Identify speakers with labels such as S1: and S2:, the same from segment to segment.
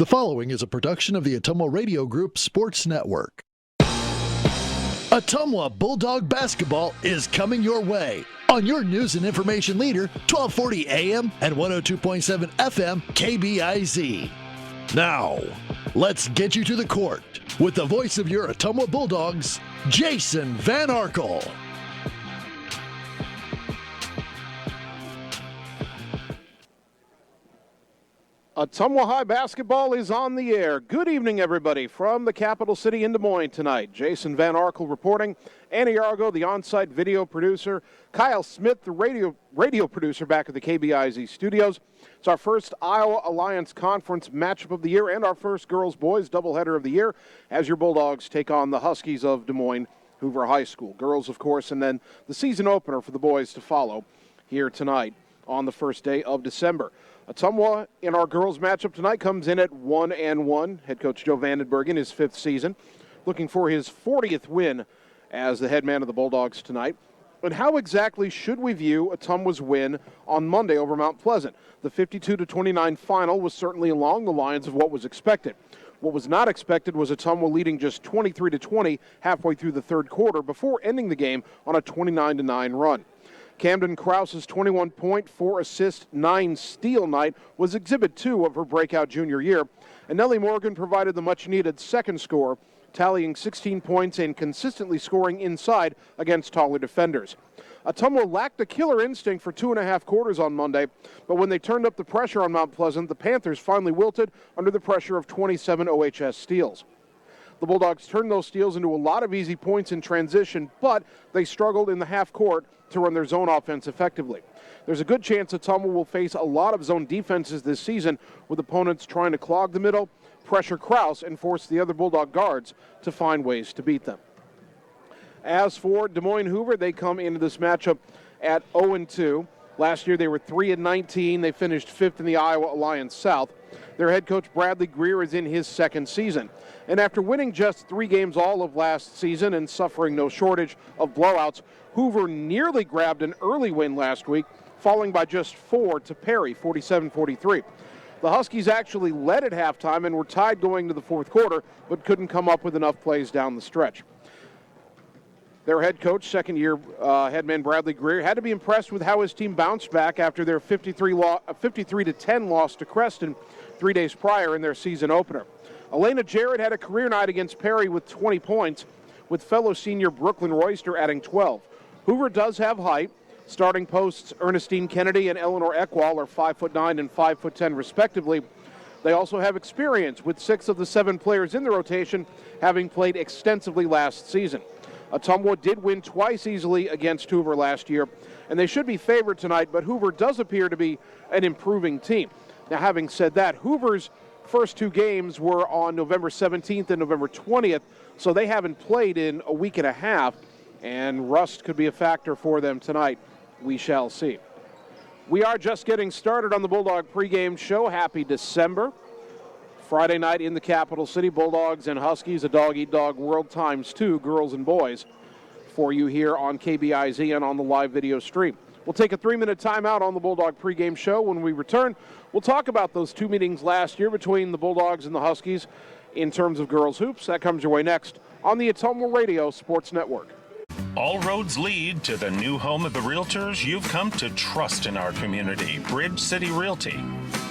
S1: The following is a production of the Ottumwa Radio Group Sports Network. Ottumwa Bulldog basketball is coming your way on your news and information leader, 1240 AM and 102.7 FM KBIZ. Now, let's get you to the court with the voice of your Ottumwa Bulldogs, Jason Van Arkel.
S2: Ottumwa High basketball is on the air. Good evening, everybody, from the capital city in Des Moines tonight. Jason Van Arkel reporting. Annie Argo, the on-site video producer. Kyle Smith, the radio producer back at the KBIZ studios. It's our first Iowa Alliance Conference matchup of the year and our first girls-boys doubleheader of the year as your Bulldogs take on the Huskies of Des Moines Hoover High School. Girls, of course, and then the season opener for the boys to follow here tonight on the first day of December. Ottumwa in our girls matchup tonight comes in at 1-1. Head coach Joe Vandenberg in his 5th season, looking for his 40th win as the head man of the Bulldogs tonight. But how exactly should we view Ottumwa's win on Monday over Mount Pleasant? The 52-29 final was certainly along the lines of what was expected. What was not expected was Ottumwa leading just 23-20 halfway through the third quarter before ending the game on a 29-9 run. Camden Krause's 21-point, 4-assist, 9-steal night was Exhibit 2 of her breakout junior year, and Nellie Morgan provided the much-needed second score, tallying 16 points and consistently scoring inside against taller defenders. Ottumwa lacked a killer instinct for 2.5 quarters on Monday, but when they turned up the pressure on Mount Pleasant, the Panthers finally wilted under the pressure of 27 OHS steals. The Bulldogs turned those steals into a lot of easy points in transition, but they struggled in the half court to run their zone offense effectively. There's a good chance Ottumwa will face a lot of zone defenses this season, with opponents trying to clog the middle, pressure Krause, and force the other Bulldog guards to find ways to beat them. As for Des Moines Hoover, they come into this matchup at 0-2. Last year they were 3-19. They finished 5th in the Iowa Alliance South. Their head coach Bradley Greer is in his 2nd season. And after winning just 3 games all of last season and suffering no shortage of blowouts, Hoover nearly grabbed an early win last week, falling by just 4 to Perry, 47-43. The Huskies actually led at halftime and were tied going to the fourth quarter, but couldn't come up with enough plays down the stretch. Their head coach, second-year headman Bradley Greer, had to be impressed with how his team bounced back after their 53-10 loss to Creston 3 days prior in their season opener. Elena Jarrett had a career night against Perry with 20 points, with fellow senior Brooklyn Royster adding 12. Hoover does have height. Starting posts Ernestine Kennedy and Eleanor Eckwall are 5'9" and 5'10" respectively. They also have experience, with 6 of the 7 players in the rotation having played extensively last season. Ottumwa did win twice easily against Hoover last year, and they should be favored tonight, but Hoover does appear to be an improving team. Now, having said that, Hoover's first 2 games were on November 17th and November 20th, so they haven't played in a week and a half, and rust could be a factor for them tonight. We shall see. We are just getting started on the Bulldog pregame show. Happy December. Friday night in the capital city, Bulldogs and Huskies, a dog-eat-dog world ×2, girls and boys, for you here on KBIZ and on the live video stream. We'll take a 3-minute timeout on the Bulldog pregame show. When we return, we'll talk about those 2 meetings last year between the Bulldogs and the Huskies in terms of girls hoops. That comes your way next on the Ottumwa Radio Sports Network.
S3: All roads lead to the new home of the realtors you've come to trust in our community, Bridge City Realty.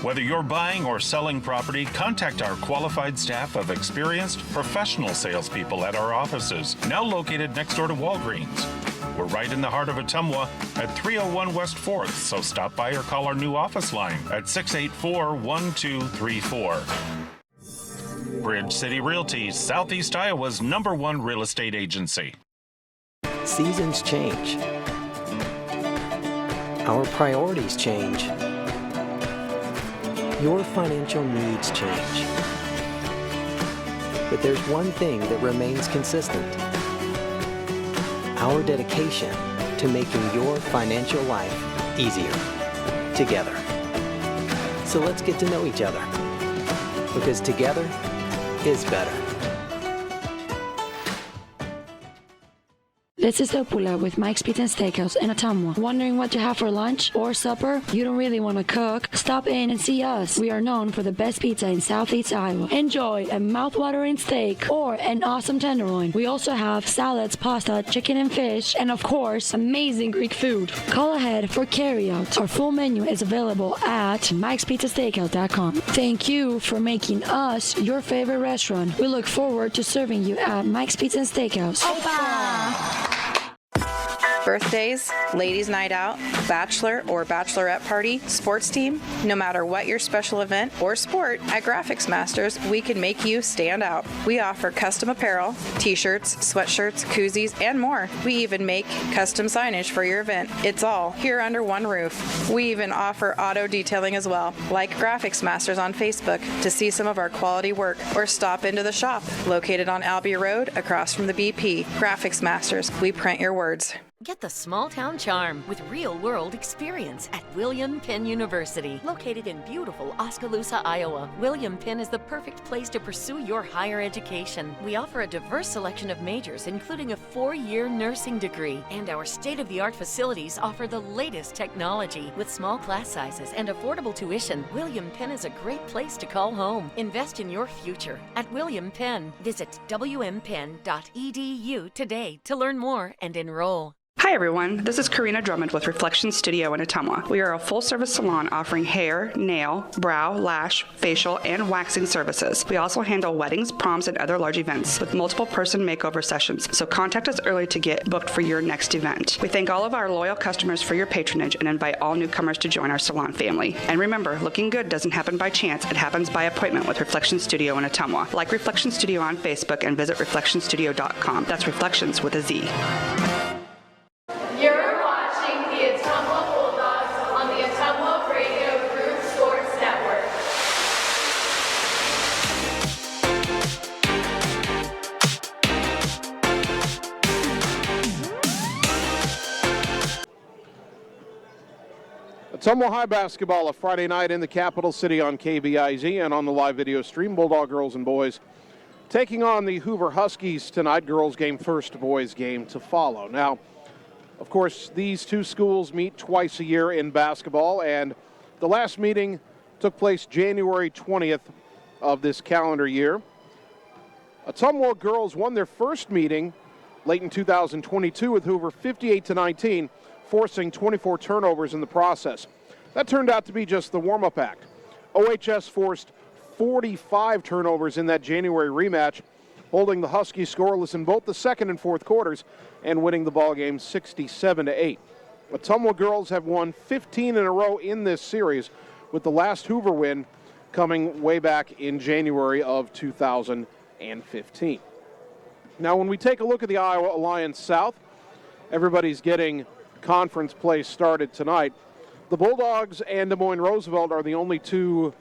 S3: Whether you're buying or selling property, contact our qualified staff of experienced professional salespeople at our offices, now located next door to Walgreens. We're right in the heart of Ottumwa at 301 West 4th, so stop by or call our new office line at 684-1234. Bridge City Realty, Southeast Iowa's #1 real estate agency.
S4: Seasons change. Our priorities change. Your financial needs change. But there's one thing that remains consistent: our dedication to making your financial life easier together. So let's get to know each other, because together is better.
S5: This is Opula with Mike's Pizza and Steakhouse in Ottumwa. Wondering what to have for lunch or supper? You don't really want to cook? Stop in and see us. We are known for the best pizza in Southeast Iowa. Enjoy a mouth-watering steak or an awesome tenderloin. We also have salads, pasta, chicken and fish, and of course, amazing Greek food. Call ahead for carryout. Our full menu is available at Mike'sPizzaSteakhouse.com. Thank you for making us your favorite restaurant. We look forward to serving you at Mike's Pizza and Steakhouse. Opa!
S6: Birthdays, ladies' night out, bachelor or bachelorette party, sports team, no matter what your special event or sport, at Graphics Masters, we can make you stand out. We offer custom apparel, t-shirts, sweatshirts, koozies, and more. We even make custom signage for your event. It's all here under one roof. We even offer auto detailing as well. Like Graphics Masters on Facebook to see some of our quality work, or stop into the shop located on Albia Road across from the BP. Graphics Masters, we print your words.
S7: Get the small-town charm with real-world experience at William Penn University. Located in beautiful Oskaloosa, Iowa, William Penn is the perfect place to pursue your higher education. We offer a diverse selection of majors, including a 4-year nursing degree. And our state-of-the-art facilities offer the latest technology. With small class sizes and affordable tuition, William Penn is a great place to call home. Invest in your future at William Penn. Visit wmpenn.edu today to learn more and enroll.
S8: Hi everyone, this is Karina Drummond with Reflection Studio in Ottumwa. We are a full-service salon offering hair, nail, brow, lash, facial, and waxing services. We also handle weddings, proms, and other large events with multiple person makeover sessions, so contact us early to get booked for your next event. We thank all of our loyal customers for your patronage and invite all newcomers to join our salon family. And remember, looking good doesn't happen by chance, it happens by appointment with Reflection Studio in Ottumwa. Like Reflection Studio on Facebook and visit reflectionstudio.com. That's Reflections with a Z.
S9: You're watching the Ottumwa Bulldogs on the Ottumwa Radio Group Sports Network.
S2: Ottumwa High basketball, a Friday night in the capital city on KBIZ and on the live video stream. Bulldog girls and boys taking on the Hoover Huskies tonight. Girls game first, boys game to follow. Now, of course, these two schools meet twice a year in basketball, and the last meeting took place January 20th of this calendar year. Ottumwa girls won their first meeting late in 2022 with Hoover 58-19, forcing 24 turnovers in the process. That turned out to be just the warm-up act. OHS forced 45 turnovers in that January rematch, holding the Huskies scoreless in both the second and fourth quarters and winning the ballgame 67-8. Ottumwa girls have won 15 in a row in this series, with the last Hoover win coming way back in January of 2015. Now, when we take a look at the Iowa Alliance South, everybody's getting conference play started tonight. The Bulldogs and Des Moines Roosevelt are the only two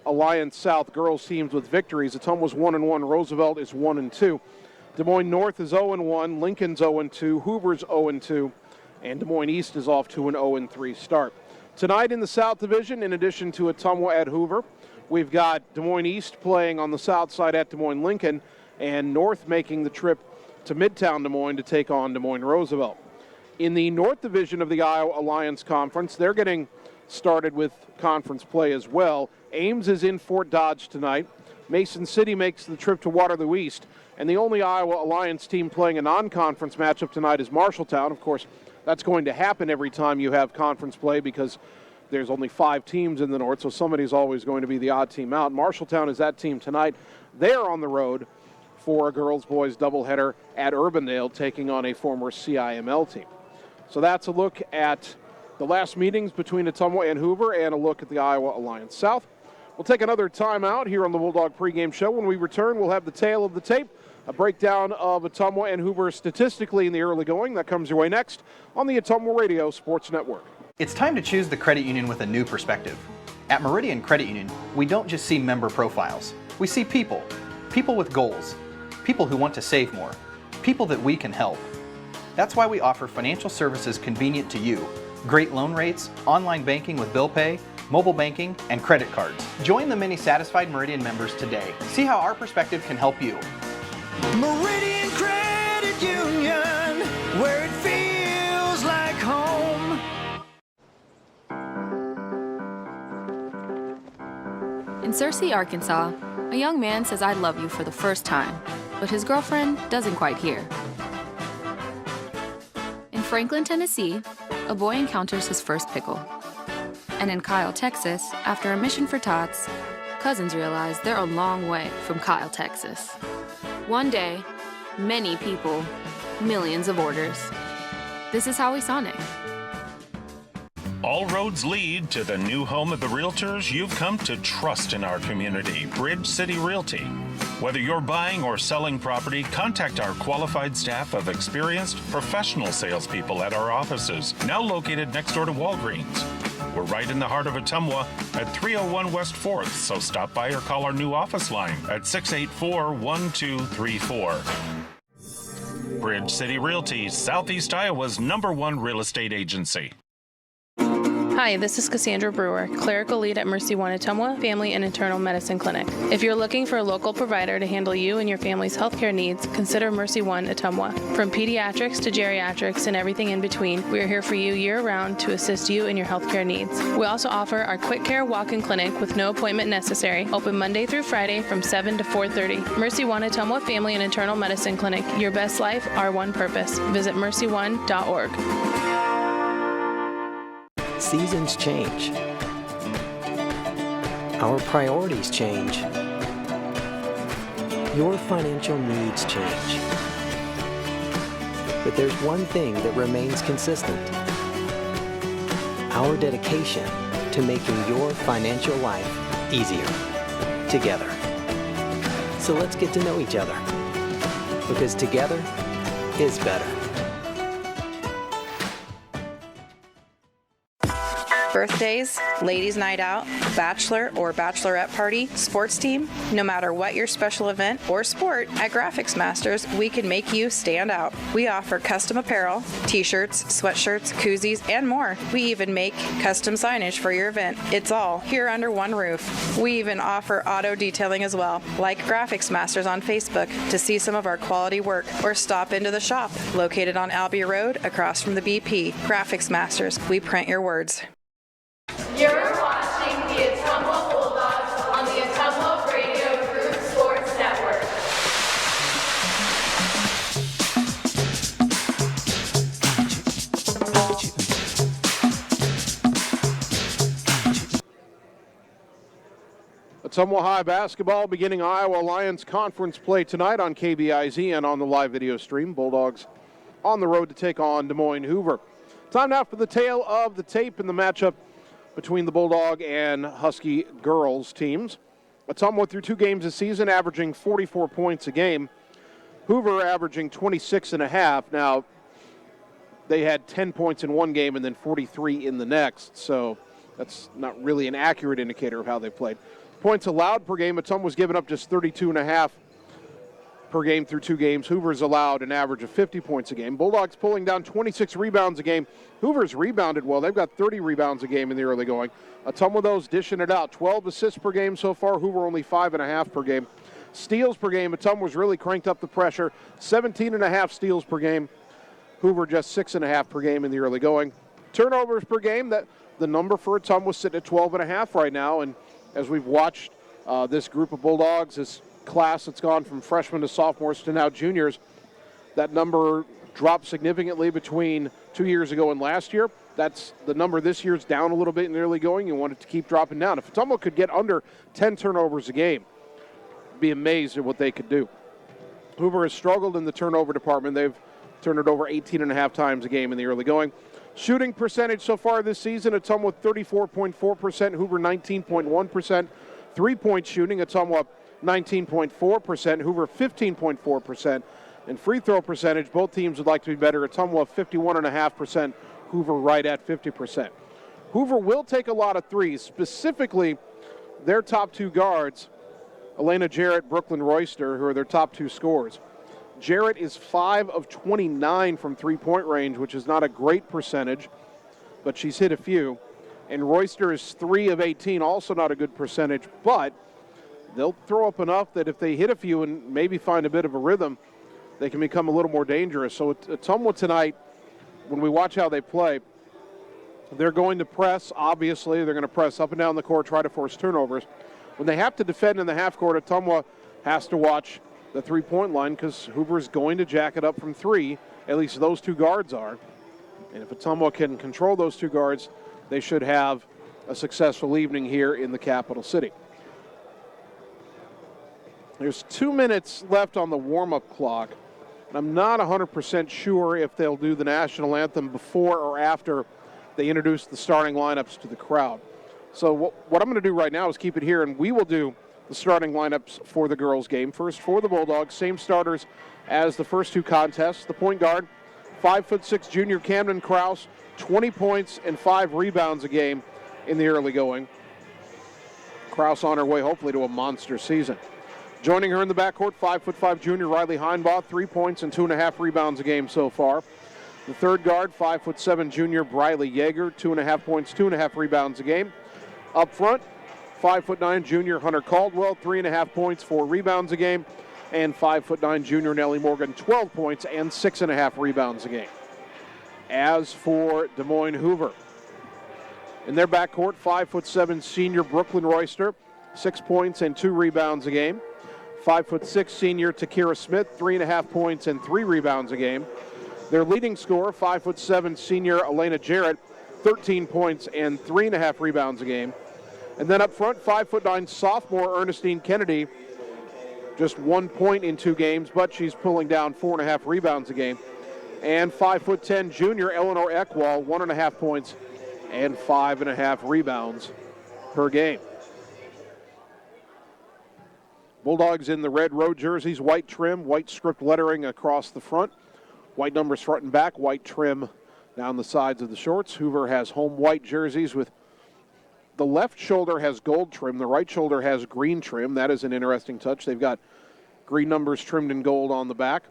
S2: Alliance South girls teams with victories. Ottumwa's 1-1, Roosevelt is 1-2. Des Moines North is 0-1, Lincoln's 0-2, Hoover's 0-2, and Des Moines East is off to an 0-3 start. Tonight in the South Division, in addition to Ottumwa at Hoover, we've got Des Moines East playing on the south side at Des Moines Lincoln, and North making the trip to Midtown Des Moines to take on Des Moines Roosevelt. In the North Division of the Iowa Alliance Conference, they're getting started with conference play as well. Ames is in Fort Dodge tonight. Mason City makes the trip to Waterloo East. And the only Iowa Alliance team playing a non-conference matchup tonight is Marshalltown. Of course, that's going to happen every time you have conference play because there's only 5 teams in the North, so somebody's always going to be the odd team out. Marshalltown is that team tonight. They're on the road for a girls-boys doubleheader at Urbandale, taking on a former CIML team. So that's a look at the last meetings between Ottumwa and Hoover and a look at the Iowa Alliance South. We'll take another timeout here on the Bulldog pregame show. When we return, we'll have the tale of the tape, a breakdown of Ottumwa and Hoover statistically in the early going. That comes your way next on the Ottumwa Radio Sports Network.
S10: It's time to choose the credit union with a new perspective. At Meridian Credit Union, we don't just see member profiles. We see people with goals, people who want to save more, people that we can help. That's why we offer financial services convenient to you, great loan rates, online banking with bill pay, mobile banking, and credit cards. Join the many satisfied Meridian members today. See how our perspective can help you.
S11: Meridian Credit Union, In Searcy, Arkansas, a young man says I love you for the first time, but his girlfriend doesn't quite hear. In Franklin, Tennessee, a boy encounters his first pickle. And in Kyle, Texas, after a mission for tots, cousins realize they're a long way from Kyle, Texas. One day, many people, millions of orders. This is Howie Sonic.
S3: All roads lead to the new home of the realtors you've come to trust in our community, Bridge City Realty. Whether you're buying or selling property, contact our qualified staff of experienced professional salespeople at our offices, now located next door to Walgreens. We're right in the heart of Ottumwa at 301 West 4th, so stop by or call our new office line at 684-1234. Bridge City Realty, Southeast Iowa's #1 real estate agency.
S12: Hi, this is Cassandra Brewer, clerical lead at Mercy One Ottumwa Family and Internal Medicine Clinic. If you're looking for a local provider to handle you and your family's healthcare needs, consider Mercy One Ottumwa. From pediatrics to geriatrics and everything in between, we are here for you year-round to assist you in your healthcare needs. We also offer our quick care walk-in clinic with no appointment necessary, open Monday through Friday from 7 to 4:30. Mercy One Ottumwa Family and Internal Medicine Clinic. Your best life, our one purpose. Visit mercyone.org.
S4: Seasons change. Our priorities change. Your financial needs change. But there's one thing that remains consistent. Our dedication to making your financial life easier together. So let's get to know each other, because together is better.
S6: Birthdays, ladies' night out, bachelor or bachelorette party, sports team, no matter what your special event or sport, at Graphics Masters, we can make you stand out. We offer custom apparel, t-shirts, sweatshirts, koozies, and more. We even make custom signage for your event. It's all here under one roof. We even offer auto detailing as well. Like Graphics Masters on Facebook to see some of our quality work, or stop into the shop located on Albee Road across from the BP. Graphics Masters, we print your words.
S9: You're watching the Ottumwa Bulldogs on the Ottumwa Radio Group Sports Network.
S2: Ottumwa High basketball beginning Iowa Lions conference play tonight on KBIZ and on the live video stream. Bulldogs on the road to take on Des Moines Hoover. Time now for the tale of the tape in the matchup between the Bulldog and Husky girls teams. Ottumwa through 2 games this season, averaging 44 points a game. Hoover averaging 26.5. Now, they had 10 points in one game and then 43 in the next, so that's not really an accurate indicator of how they played. Points allowed per game, Ottumwa was giving up just 32.5 per game through 2 games. Hoover's allowed an average of 50 points a game. Bulldogs pulling down 26 rebounds a game. Hoover's rebounded well. They've got 30 rebounds a game in the early going. Ottumwa, those dishing it out. 12 assists per game so far. Hoover only 5.5 per game. Steals per game, Ottumwa's really cranked up the pressure. 17.5 steals per game. Hoover just 6.5 per game in the early going. Turnovers per game, that the number for Ottumwa sitting at 12.5 right now. And as we've watched this group of Bulldogs, this class that's gone from freshmen to sophomores to now juniors, that number dropped significantly between 2 years ago and last year. That's the number this year's down a little bit in the early going. You want it to keep dropping down. If Ottumwa could get under 10 turnovers a game, be amazed at what they could do. Hoover has struggled in the turnover department. They've turned it over 18.5 times a game in the early going. Shooting percentage so far this season, Ottumwa 34.4%, Hoover 19.1%. Three-point shooting, Ottumwa 19.4%, Hoover 15.4%. And free throw percentage, both teams would like to be better. Ottumwa 51.5%, Hoover right at 50%. Hoover will take a lot of threes, specifically their top 2 guards, Elena Jarrett, Brooklyn Royster, who are their top 2 scorers. Jarrett is 5 of 29 from three-point range, which is not a great percentage, but she's hit a few. And Royster is 3 of 18, also not a good percentage, but they'll throw up enough that if they hit a few and maybe find a bit of a rhythm, they can become a little more dangerous. So Ottumwa tonight, when we watch how they play, they're going to press, obviously. They're going to press up and down the court, try to force turnovers. when they have to defend in the half court, Ottumwa has to watch the three-point line because Hoover's going to jack it up from three. At least those two guards are. And if Ottumwa can control those two guards, they should have a successful evening here in the capital city. There's 2 minutes left on the warm-up clock. And I'm not 100% sure if they'll do the national anthem before or after they introduce the starting lineups to the crowd. So what I'm going to do right now is keep it here, and we will do the starting lineups for the girls' game. First, for the Bulldogs, same starters as the first two contests. The point guard, 5'6" junior Camden Krause, 20 points and 5 rebounds a game in the early going. Krause on her way, hopefully, to a monster season. Joining her in the backcourt, 5'5" junior Riley Heinbaugh, 3 points and 2.5 rebounds a game so far. The third guard, 5'7" junior Briley Yeager, 2.5 points, 2.5 rebounds a game. Up front, 5'9" junior Hunter Caldwell, 3.5 points, 4 rebounds a game. And 5'9" junior Nellie Morgan, 12 points and 6.5 rebounds a game. As for Des Moines Hoover, in their backcourt, 5'7" senior Brooklyn Royster, 6 points and 2 rebounds a game. 5'6" senior Takira Smith, 3.5 points and 3 rebounds a game. Their leading scorer, 5'7" senior Elena Jarrett, 13 points and 3.5 rebounds a game. And then up front, 5'9" sophomore Ernestine Kennedy, just 1 point in 2 games, but she's pulling down 4.5 rebounds a game. And 5'10" junior Eleanor Eckwall, 1.5 points and 5.5 rebounds per game. Bulldogs in the red road jerseys, white trim, white script lettering across the front. White numbers front and back, white trim down the sides of the shorts. Hoover has home white jerseys with the left shoulder has gold trim, the right shoulder has green trim. That is an interesting touch. They've got green numbers trimmed in gold on the back.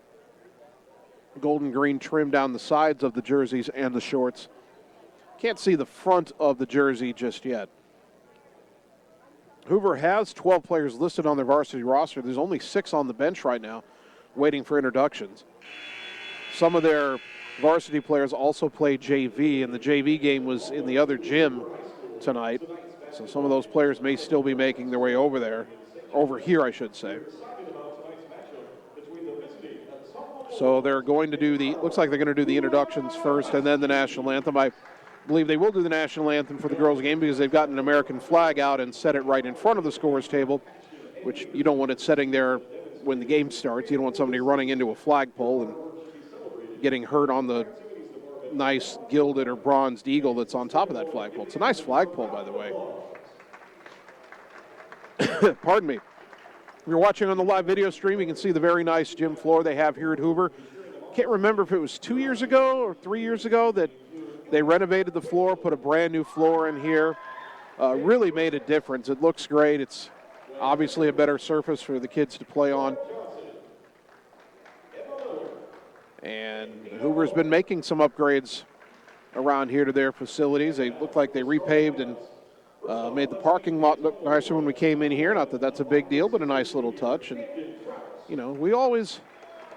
S2: Gold and green trim down the sides of the jerseys and the shorts. Can't see the front of the jersey just yet. Hoover has 12 players listed on their varsity roster. There's only 6 on the bench right now waiting for introductions. Some of their varsity players also play JV, and the JV game was in the other gym tonight. So some of those players may still be making their way over here, I should say. So they're going to do looks like they're going to do the introductions first and then the national anthem. I believe they will do the national anthem for the girls' game because they've got an American flag out and set it right in front of the scorer's table, which you don't want it setting there when the game starts. You don't want somebody running into a flagpole and getting hurt on the nice gilded or bronzed eagle that's on top of that flagpole. It's a nice flagpole, by the way. Pardon me. If you're watching on the live video stream, you can see the very nice gym floor they have here at Hoover. Can't remember if it was 2 years ago or 3 years ago that they renovated the floor, put a brand new floor in here. Really made a difference. It looks great. It's obviously a better surface for the kids to play on. And Hoover's been making some upgrades around here to their facilities. They look like they repaved and made the parking lot look nicer when we came in here. Not that that's a big deal, but a nice little touch. And, you know, we always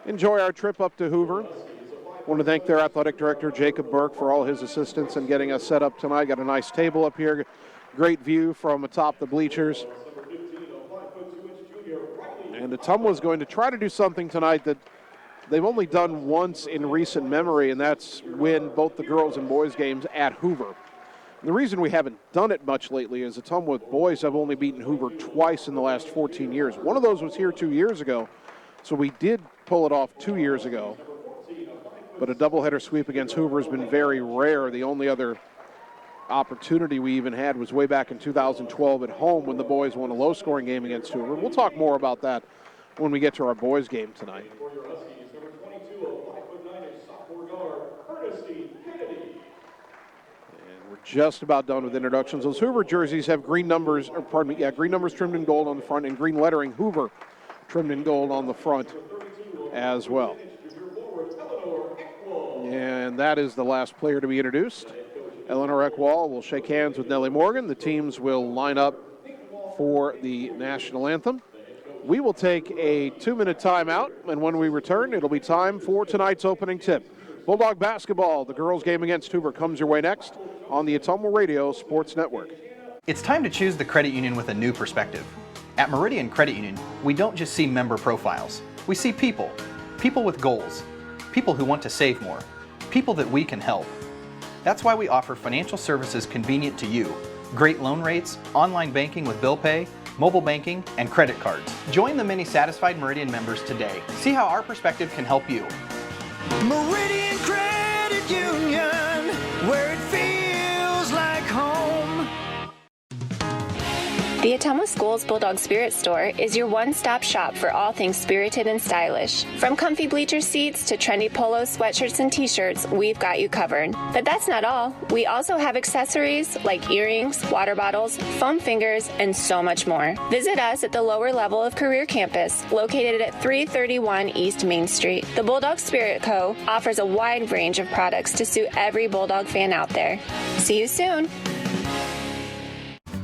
S2: enjoy our trip up to Hoover. I want to thank their athletic director, Jacob Burke, for all his assistance in getting us set up tonight. Got a nice table up here. Great view from atop the bleachers. And Ottumwa's going to try to do something tonight that they've only done once in recent memory, and that's win both the girls and boys games at Hoover. And the reason we haven't done it much lately is Ottumwa boys have only beaten Hoover twice in the last 14 years. One of those was here 2 years ago, so we did pull it off 2 years ago. But a doubleheader sweep against Hoover has been very rare. The only other opportunity we even had was way back in 2012 at home when the boys won a low-scoring game against Hoover. We'll talk more about that when we get to our boys game tonight. Just about done with introductions. Those Hoover jerseys have green numbers, green numbers trimmed in gold on the front and green lettering Hoover trimmed in gold on the front as well. And that is the last player to be introduced. Eleanor Eckwall will shake hands with Nellie Morgan. The teams will line up for the national anthem. We will take a 2-minute timeout, and when we return, it'll be time for tonight's opening tip. Bulldog basketball, the girls' game against Hoover, comes your way next on the Ottumwa Radio Sports Network.
S10: It's time to choose the credit union with a new perspective. At Meridian Credit Union, we don't just see member profiles. We see people. People with goals. People who want to save more. People that we can help. That's why we offer financial services convenient to you. Great loan rates, online banking with bill pay, mobile banking, and credit cards. Join the many satisfied Meridian members today. See how our perspective can help you.
S13: Meridian Credit Union, where it feels like home.
S14: The Ottumwa Schools Bulldog Spirit Store is your one-stop shop for all things spirited and stylish. From comfy bleacher seats to trendy polos, sweatshirts, and t-shirts, we've got you covered. But that's not all. We also have accessories like earrings, water bottles, foam fingers, and so much more. Visit us at the lower level of Career Campus, located at 331 East Main Street. The Bulldog Spirit Co. offers a wide range of products to suit every Bulldog fan out there. See you soon.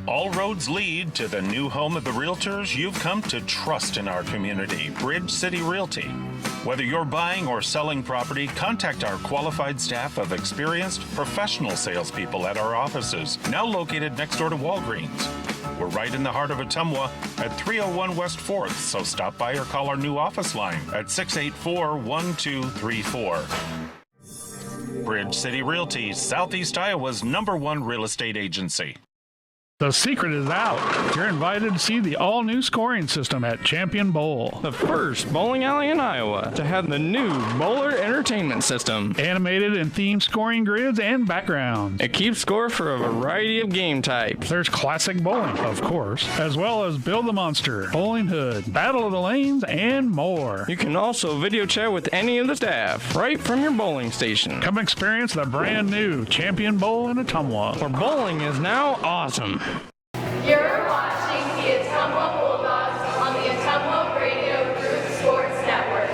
S3: All roads lead to the new home of the realtors you've come to trust in our community, Bridge City Realty. Whether you're buying or selling property, contact our qualified staff of experienced professional salespeople at our offices, now located next door to Walgreens. We're right in the heart of Ottumwa at 301 West 4th, so stop by or call our new office line at 684-1234. Bridge City Realty, Southeast Iowa's #1 real estate agency.
S15: The secret is out. You're invited to see the all-new scoring system at Champion Bowl.
S16: The first bowling alley in Iowa to have the new bowler entertainment system.
S15: Animated and themed scoring grids and backgrounds.
S16: It keeps score for a variety of game types.
S15: There's classic bowling, of course, as well as Build the Monster, Bowling Hood, Battle of the Lanes, and more.
S16: You can also video chat with any of the staff right from your bowling station.
S15: Come experience the brand new Champion Bowl in Ottumwa,
S16: where bowling is now awesome.
S9: You're watching the Ottumwa Bulldogs on the Ottumwa Radio Group Sports Network.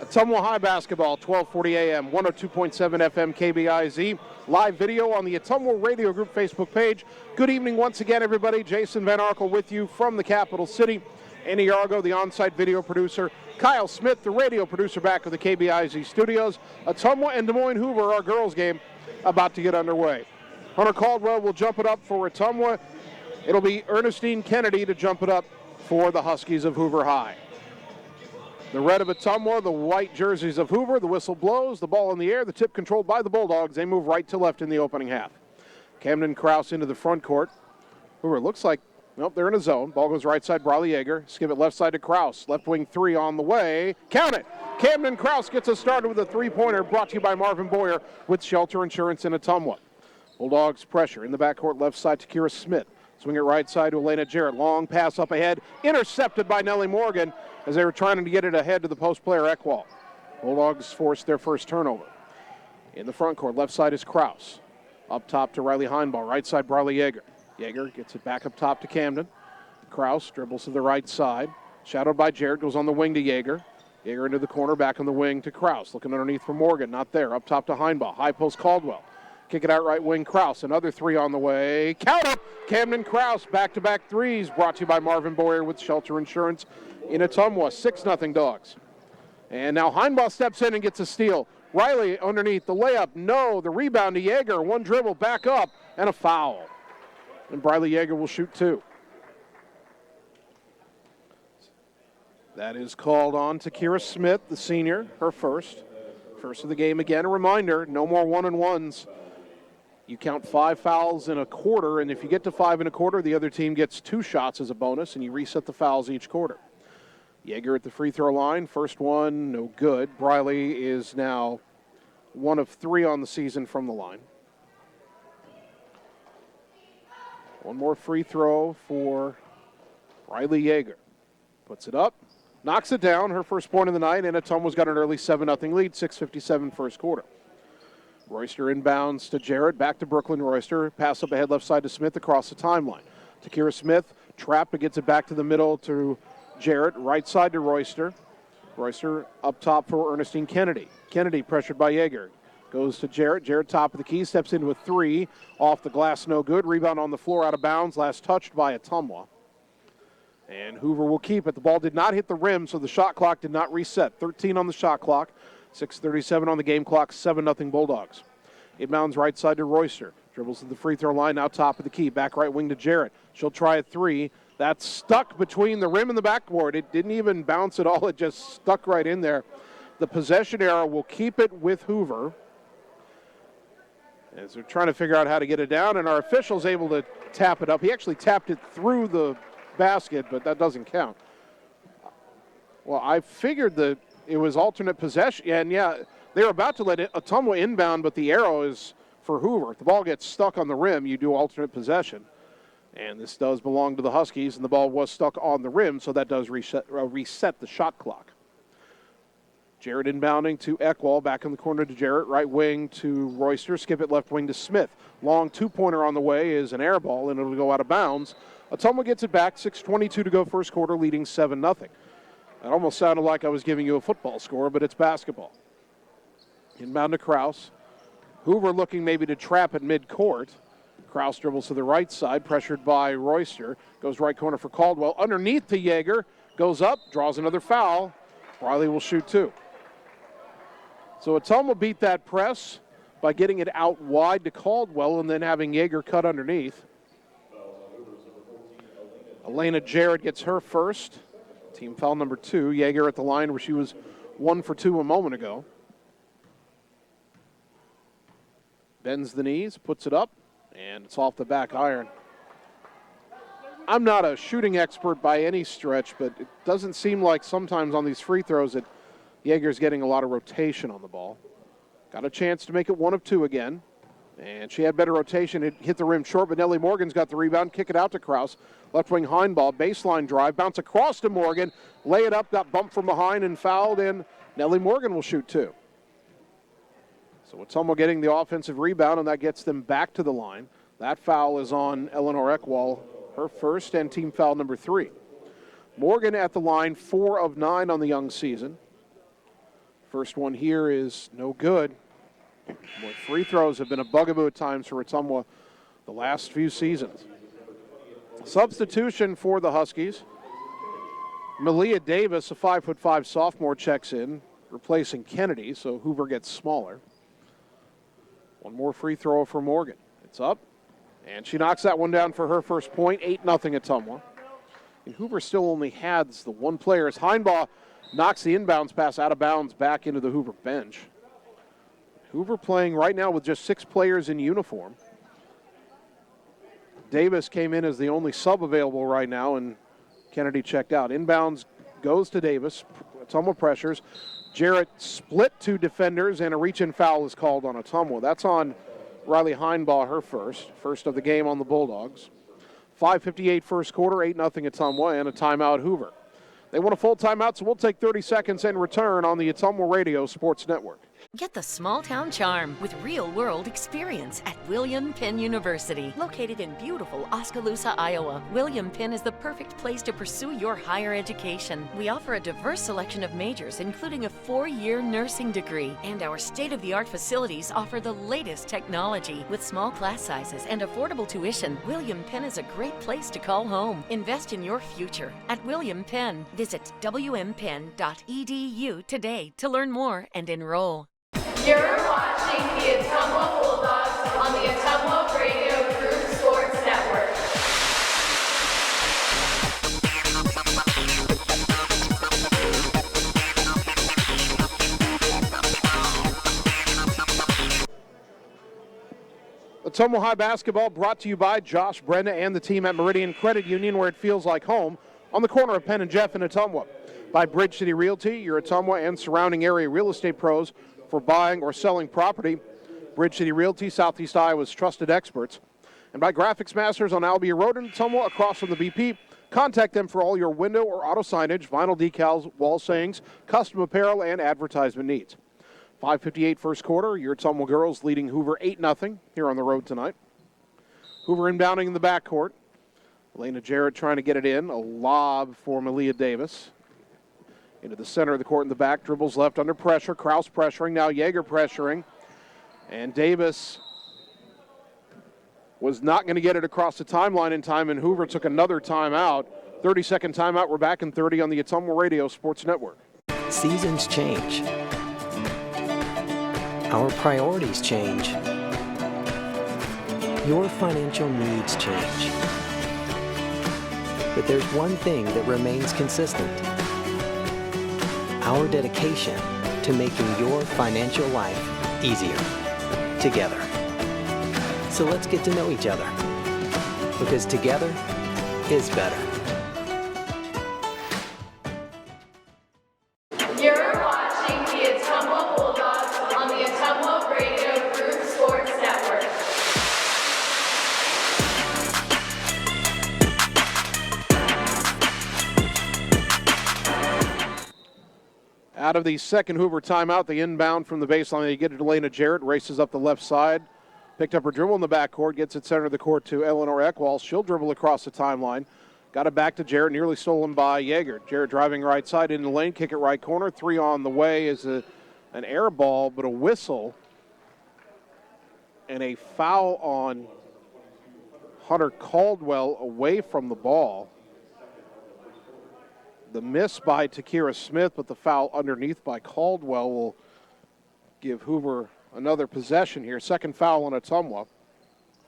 S2: Ottumwa High basketball, 12:40 a.m., 102.7 FM KBIZ. Live video on the Ottumwa Radio Group Facebook page. Good evening once again, everybody. Jason Van Arkel with you from the capital city. Andy Yargo, the on-site video producer. Kyle Smith, the radio producer, back at the KBIZ studios. Ottumwa and Des Moines Hoover, our girls game, about to get underway. Hunter Caldwell will jump it up for Ottumwa. It'll be Ernestine Kennedy to jump it up for the Huskies of Hoover High. The red of Ottumwa, the white jerseys of Hoover. The whistle blows, the ball in the air, the tip controlled by the Bulldogs. They move right to left in the opening half. Camden Krause into the front court. Hoover looks like, nope, they're in a zone. Ball goes right side, Briley Yeager. Skip it left side to Krause. Left wing three on the way. Count it! Camden Krause gets us started with a three-pointer brought to you by Marvin Boyer with Shelter Insurance in Ottumwa. Bulldogs pressure in the backcourt left side to Kira Smith. Swing it right side to Elena Jarrett. Long pass up ahead. Intercepted by Nellie Morgan as they were trying to get it ahead to the post player Eckwall. Bulldogs forced their first turnover. In the front court, left side is Krause. Up top to Riley Heinbaugh. Right side, Briley Yeager. Yeager gets it back up top to Camden. Krause dribbles to the right side. Shadowed by Jarrett. Goes on the wing to Yeager. Yeager into the corner. Back on the wing to Krause. Looking underneath for Morgan. Not there. Up top to Heinbaugh. High post Caldwell. Kick it out right wing Krause. Another three on the way. Count up! Camden Krause. Back-to-back threes. Brought to you by Marvin Boyer with Shelter Insurance in Ottumwa. 6-0 Dogs. And now Heinbaugh steps in and gets a steal. Riley underneath the layup. No. The rebound to Yeager. One dribble back up and a foul. And Briley Yeager will shoot two. That is called on to Kira Smith, the senior, her first. First of the game again. A reminder, no more one-on-ones. You count 5 fouls in a quarter, and if you get to 5 1/4, the other team gets 2 shots as a bonus, and you reset the fouls each quarter. Yeager at the free throw line. First one, no good. Briley is now 1 of 3 on the season from the line. One more free throw for Riley Yeager. Puts it up, knocks it down, her first point of the night, and Ottumwa's got an early 7-0 lead, 6:57 first quarter. Royster inbounds to Jarrett, back to Brooklyn Royster. Pass up ahead left side to Smith across the timeline. To Kira Smith, trapped but gets it back to the middle to Jarrett. Right side to Royster. Royster up top for Ernestine Kennedy. Kennedy pressured by Yeager. Goes to Jarrett. Jarrett top of the key, steps into a three. Off the glass, no good. Rebound on the floor, out of bounds. Last touched by Ottumwa. And Hoover will keep it. The ball did not hit the rim, so the shot clock did not reset. 13 on the shot clock, 6:37 on the game clock, 7-0 Bulldogs. Inbounds right side to Royster. Dribbles to the free throw line, now top of the key. Back right wing to Jarrett. She'll try a three. That's stuck between the rim and the backboard. It didn't even bounce at all. It just stuck right in there. The possession arrow will keep it with Hoover, as they're trying to figure out how to get it down, and our official's able to tap it up. He actually tapped it through the basket, but that doesn't count. Well, I figured that it was alternate possession, and yeah, they were about to let Ottumwa inbound, but the arrow is for Hoover. If the ball gets stuck on the rim, you do alternate possession. And this does belong to the Huskies, and the ball was stuck on the rim, so that does reset the shot clock. Jarrett inbounding to Eckwall, back in the corner to Jarrett, right wing to Royster, skip it left wing to Smith. Long two-pointer on the way is an air ball, and it'll go out of bounds. Ottumwa gets it back, 6:22 to go first quarter, leading 7-0. That almost sounded like I was giving you a football score, but it's basketball. Inbound to Kraus. Hoover looking maybe to trap at midcourt. Kraus dribbles to the right side, pressured by Royster. Goes right corner for Caldwell. Underneath to Yeager. Goes up, draws another foul. Riley will shoot two. So Ottumwa beat that press by getting it out wide to Caldwell and then having Yeager cut underneath. Elena Jarrett gets her first. Team foul number 2. Yeager at the line where she was 1 for 2 a moment ago. Bends the knees, puts it up, and it's off the back iron. I'm not a shooting expert by any stretch, but it doesn't seem like sometimes on these free throws that Yeager's getting a lot of rotation on the ball. Got a chance to make it 1 of 2 again. And she had better rotation. It hit the rim short, but Nellie Morgan's got the rebound. Kick it out to Kraus. Left wing Heinball, baseline drive, bounce across to Morgan. Lay it up, got bumped from behind and fouled in. Nellie Morgan will shoot 2. So Ottumwa getting the offensive rebound, and that gets them back to the line. That foul is on Eleanor Eckwall, her first, and team foul number 3. Morgan at the line, 4 of 9 on the young season. First one here is no good. Boy, free throws have been a bugaboo at times for Ottumwa the last few seasons. Substitution for the Huskies. Malia Davis, a 5'5" sophomore, checks in, replacing Kennedy, so Hoover gets smaller. One more free throw for Morgan. It's up, and she knocks that one down for her first point, 8-0 Ottumwa. And Hoover still only has the one player as Heinbaugh knocks the inbounds pass out of bounds back into the Hoover bench. Hoover playing right now with just 6 players in uniform. Davis came in as the only sub available right now, and Kennedy checked out. Inbounds goes to Davis. Ottumwa pressures. Jarrett split 2 defenders, and a reach-in foul is called on Ottumwa. That's on Riley Heinbaugh, her first of the game on the Bulldogs. 5:58 first quarter, 8-0 Ottumwa, and a timeout Hoover. They want a full timeout, so we'll take 30 seconds and return on the Ottumwa Radio Sports Network.
S7: Get the small town charm with real-world experience at William Penn University. Located in beautiful Oskaloosa, Iowa, William Penn is the perfect place to pursue your higher education. We offer a diverse selection of majors, including a 4-year nursing degree. And our state-of-the-art facilities offer the latest technology. With small class sizes and affordable tuition, William Penn is a great place to call home. Invest in your future at William Penn. Visit wmpenn.edu today to learn more and enroll.
S9: You're watching the Ottumwa Bulldogs on the Ottumwa Radio Group Sports Network.
S2: Ottumwa High basketball brought to you by Josh Brenda and the team at Meridian Credit Union, where it feels like home, on the corner of Penn and Jeff in Ottumwa. By Bridge City Realty, your Ottumwa and surrounding area real estate pros for buying or selling property. Bridge City Realty, Southeast Iowa's trusted experts. And by Graphics Masters on Albia Road in Ottumwa, across from the BP. Contact them for all your window or auto signage, vinyl decals, wall sayings, custom apparel, and advertisement needs. 5:58 first quarter, your Ottumwa girls leading Hoover 8-0 here on the road tonight. Hoover inbounding in the backcourt. Elena Jarrett trying to get it in. A lob for Malia Davis. Into the center of the court in the back. Dribbles left under pressure. Kraus pressuring. Now Yeager pressuring. And Davis was not going to get it across the timeline in time, and Hoover took another timeout. 30-second timeout. We're back in 30 on the Ottumwa Radio Sports Network.
S4: Seasons change. Our priorities change. Your financial needs change. But there's one thing that remains consistent. Our dedication to making your financial life easier together. So let's get to know each other, because together is better.
S9: You're watching the Ottumwa Bulldogs on the Ottumwa Radio Group Sports Network.
S2: Out of the second Hoover timeout, the inbound from the baseline, they get it to Elena Jarrett, races up the left side, picked up her dribble in the backcourt, gets it center of the court to Eleanor Eckwall. She'll dribble across the timeline. Got it back to Jarrett, nearly stolen by Yeager. Jarrett driving right side in the lane, kick it right corner. 3 on the way is an air ball, but a whistle and a foul on Hunter Caldwell away from the ball. The miss by Takira Smith, but the foul underneath by Caldwell will give Hoover another possession here. Second foul on Ottumwa.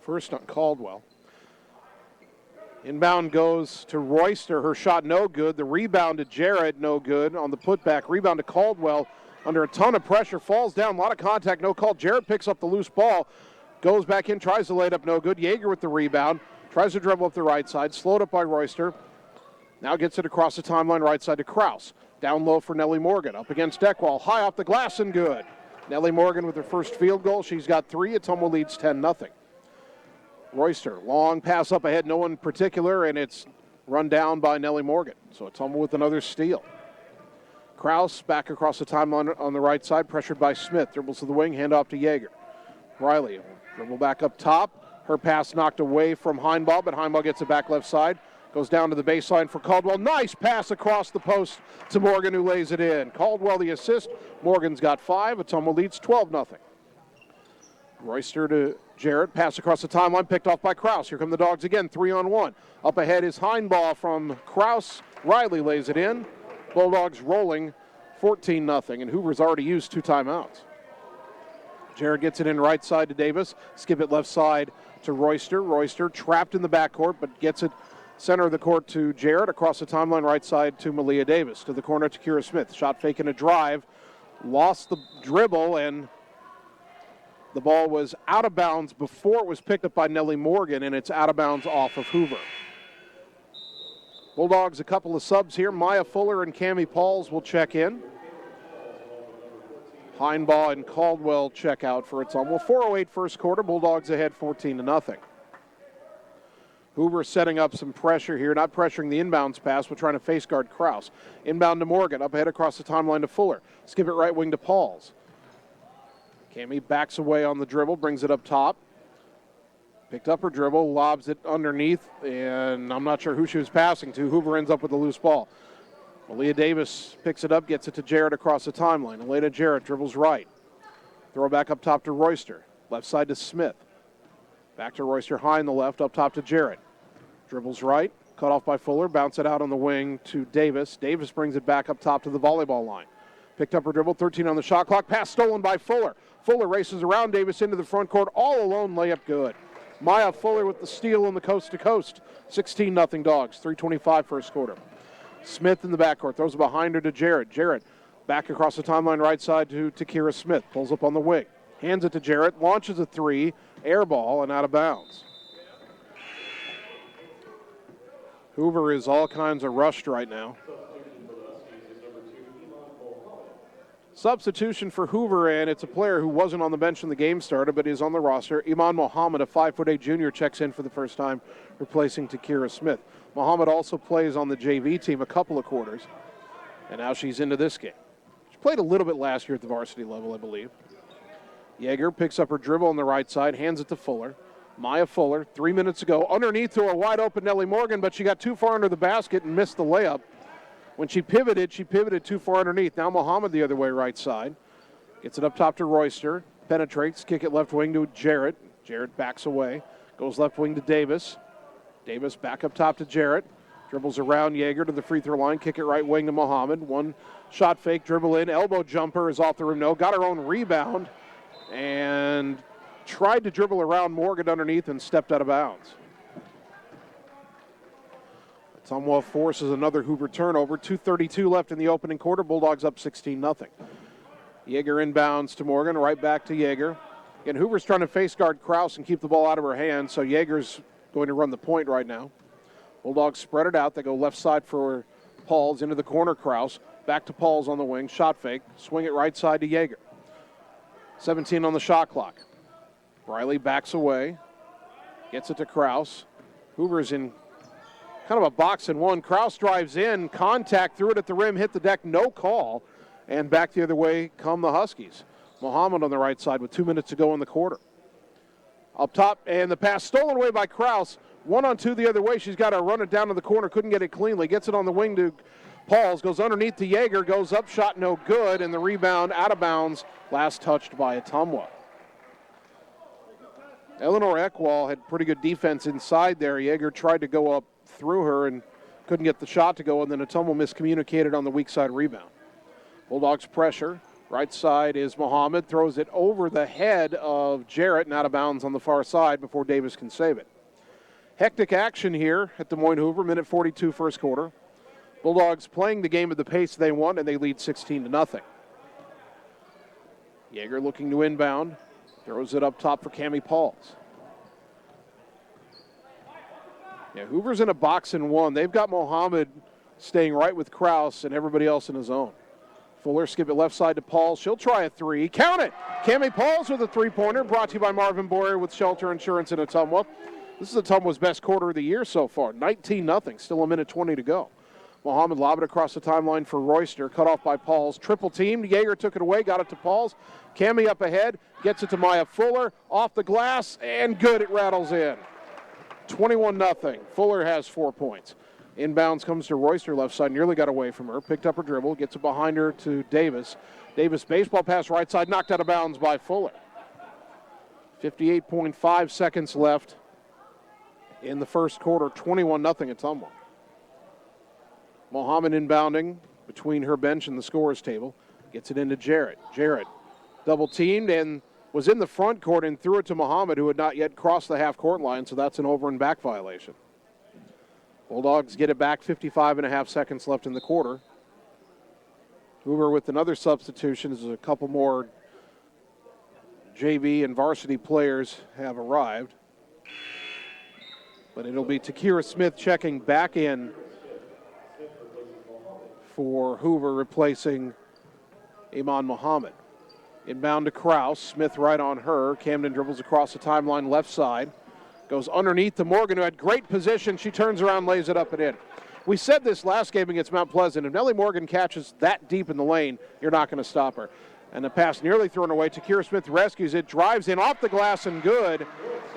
S2: First on Caldwell. Inbound goes to Royster. Her shot no good. The rebound to Jarrett, no good. On the putback, rebound to Caldwell. Under a ton of pressure, falls down. A lot of contact, no call. Jarrett picks up the loose ball. Goes back in, tries to lay it up, no good. Yeager with the rebound. Tries to dribble up the right side. Slowed up by Royster. Now gets it across the timeline, right side to Kraus. Down low for Nellie Morgan. Up against Eckwall. High off the glass and good. Nellie Morgan with her first field goal. She's got 3. Ottumwa leads 10-0. Royster, long pass up ahead, no one in particular, and it's run down by Nellie Morgan. So Ottumwa with another steal. Kraus back across the timeline on the right side, pressured by Smith. Dribbles to the wing, hand off to Yeager. Riley, dribble back up top. Her pass knocked away from Heinbaugh, but Heinbaugh gets it back left side. Goes down to the baseline for Caldwell. Nice pass across the post to Morgan, who lays it in. Caldwell the assist. Morgan's got 5. Ottumwa leads 12-0. Royster to Jarrett. Pass across the timeline, picked off by Kraus. Here come the Dogs again, 3-on-1. Up ahead is Heinbaugh from Kraus. Riley lays it in. Bulldogs rolling 14-0, and Hoover's already used 2 timeouts. Jarrett gets it in right side to Davis. Skip it left side to Royster. Royster trapped in the backcourt, but gets it center of the court to Jarrett. Across the timeline, right side to Malia Davis. To the corner to Kira Smith. Shot fake and a drive. Lost the dribble, and the ball was out of bounds before it was picked up by Nellie Morgan, and it's out of bounds off of Hoover. Bulldogs, a couple of subs here. Maya Fuller and Cammie Pauls will check in. Heinbaugh and Caldwell check out for Ottumwa. 4:08 first quarter. Bulldogs ahead 14-0. Hoover setting up some pressure here, not pressuring the inbounds pass, but trying to face guard Kraus. Inbound to Morgan, up ahead across the timeline to Fuller. Skip it right wing to Pauls. Cammie backs away on the dribble, brings it up top. Picked up her dribble, lobs it underneath, and I'm not sure who she was passing to. Hoover ends up with a loose ball. Malia Davis picks it up, gets it to Jarrett across the timeline. Elena Jarrett dribbles right. Throw back up top to Royster. Left side to Smith. Back to Royster, high in the left, up top to Jarrett. Dribbles right, cut off by Fuller, bounce it out on the wing to Davis. Davis brings it back up top to the volleyball line. Picked up her dribble, 13 on the shot clock. Pass stolen by Fuller. Fuller races around Davis into the front court, all alone, layup good. Maya Fuller with the steal on the coast-to-coast. 16-0 Dogs, 3:25 first quarter. Smith in the backcourt, throws it behind her to Jarrett. Jarrett back across the timeline right side to Takira Smith. Pulls up on the wing. Hands it to Jarrett, launches a 3, air ball, and out of bounds. Hoover is all kinds of rushed right now. Substitution for Hoover, and it's a player who wasn't on the bench when the game started, but is on the roster. Iman Mohammed, a 5'8" junior, checks in for the first time, replacing Takira Smith. Mohammed also plays on the JV team a couple of quarters, and now she's into this game. She played a little bit last year at the varsity level, I believe. Yeager picks up her dribble on the right side, hands it to Fuller. Maya Fuller, 3 minutes ago, underneath to a wide-open Nellie Morgan, but she got too far under the basket and missed the layup. When she pivoted too far underneath. Now Mohammed the other way, right side. Gets it up top to Royster. Penetrates, kick it left wing to Jarrett. Jarrett backs away. Goes left wing to Davis. Davis back up top to Jarrett. Dribbles around Yeager to the free throw line. Kick it right wing to Muhammad. One shot fake, dribble in. Elbow jumper is off the rim. No, got her own rebound and tried to dribble around Morgan underneath and stepped out of bounds. Ottumwa forces another Hoover turnover. 2:32 left in the opening quarter. Bulldogs up 16-0. Yeager inbounds to Morgan, right back to Yeager. Again, Hoover's trying to face guard Krause and keep the ball out of her hands, so Yeager's going to run the point right now. Bulldogs spread it out. They go left side for Pauls into the corner. Krause back to Pauls on the wing. Shot fake. Swing it right side to Yeager. 17 on the shot clock. Briley backs away. Gets it to Krause. Hoover's in kind of a box and one. Krause drives in. Contact. Threw it at the rim. Hit the deck. No call. And back the other way come the Huskies. Muhammad on the right side with 2 minutes to go in the quarter. Up top, and the pass stolen away by Krause. 1-on-2 the other way. She's got to run it down to the corner. Couldn't get it cleanly. Gets it on the wing to Pauls. Goes underneath to Yeager. Goes up. Shot no good. And the rebound out of bounds. Last touched by Ottumwa. Eleanor Eckwall had pretty good defense inside there. Yeager tried to go up through her and couldn't get the shot to go. And then Ottumwa miscommunicated on the weak side rebound. Bulldogs pressure. Right side is Muhammad. Throws it over the head of Jarrett and out of bounds on the far side before Davis can save it. Hectic action here at Des Moines Hoover. Minute 42 first quarter. Bulldogs playing the game at the pace they want, and they lead 16-0. Yeager looking to inbound. Throws it up top for Cammie Pauls. Yeah, Hoover's in a box and one. They've got Muhammad staying right with Krause and everybody else in his zone. Fuller skip it left side to Pauls. She'll try a three. Count it! Cammie Pauls with a three-pointer, brought to you by Marvin Boyer with Shelter Insurance in Ottumwa. This is Ottumwa's best quarter of the year so far. 19-0, still a minute 20 to go. Muhammad lobbed it across the timeline for Royster, cut off by Pauls. Triple teamed. Yeager took it away, got it to Pauls. Cammie up ahead, gets it to Maya Fuller, off the glass, and good, it rattles in. 21-0. Fuller has 4 points. Inbounds comes to Royster left side, nearly got away from her, picked up her dribble, gets it behind her to Davis. Davis baseball pass right side, knocked out of bounds by Fuller. 58.5 seconds left in the first quarter, 21-0 Ottumwa. Muhammad inbounding between her bench and the scorer's table, gets it into Jarrett. Jarrett double teamed and was in the front court and threw it to Muhammad, who had not yet crossed the half court line, so that's an over and back violation. Bulldogs get it back, 55.5 seconds left in the quarter. Hoover with another substitution as a couple more JV and varsity players have arrived. But it'll be Takira Smith checking back in for Hoover, replacing Iman Muhammad. Inbound to Krause. Smith right on her. Camden dribbles across the timeline left side. Goes underneath to Morgan, who had great position. She turns around, lays it up and in. We said this last game against Mount Pleasant. If Nellie Morgan catches that deep in the lane, you're not going to stop her. And the pass nearly thrown away. Takira Smith rescues it, drives in off the glass and good.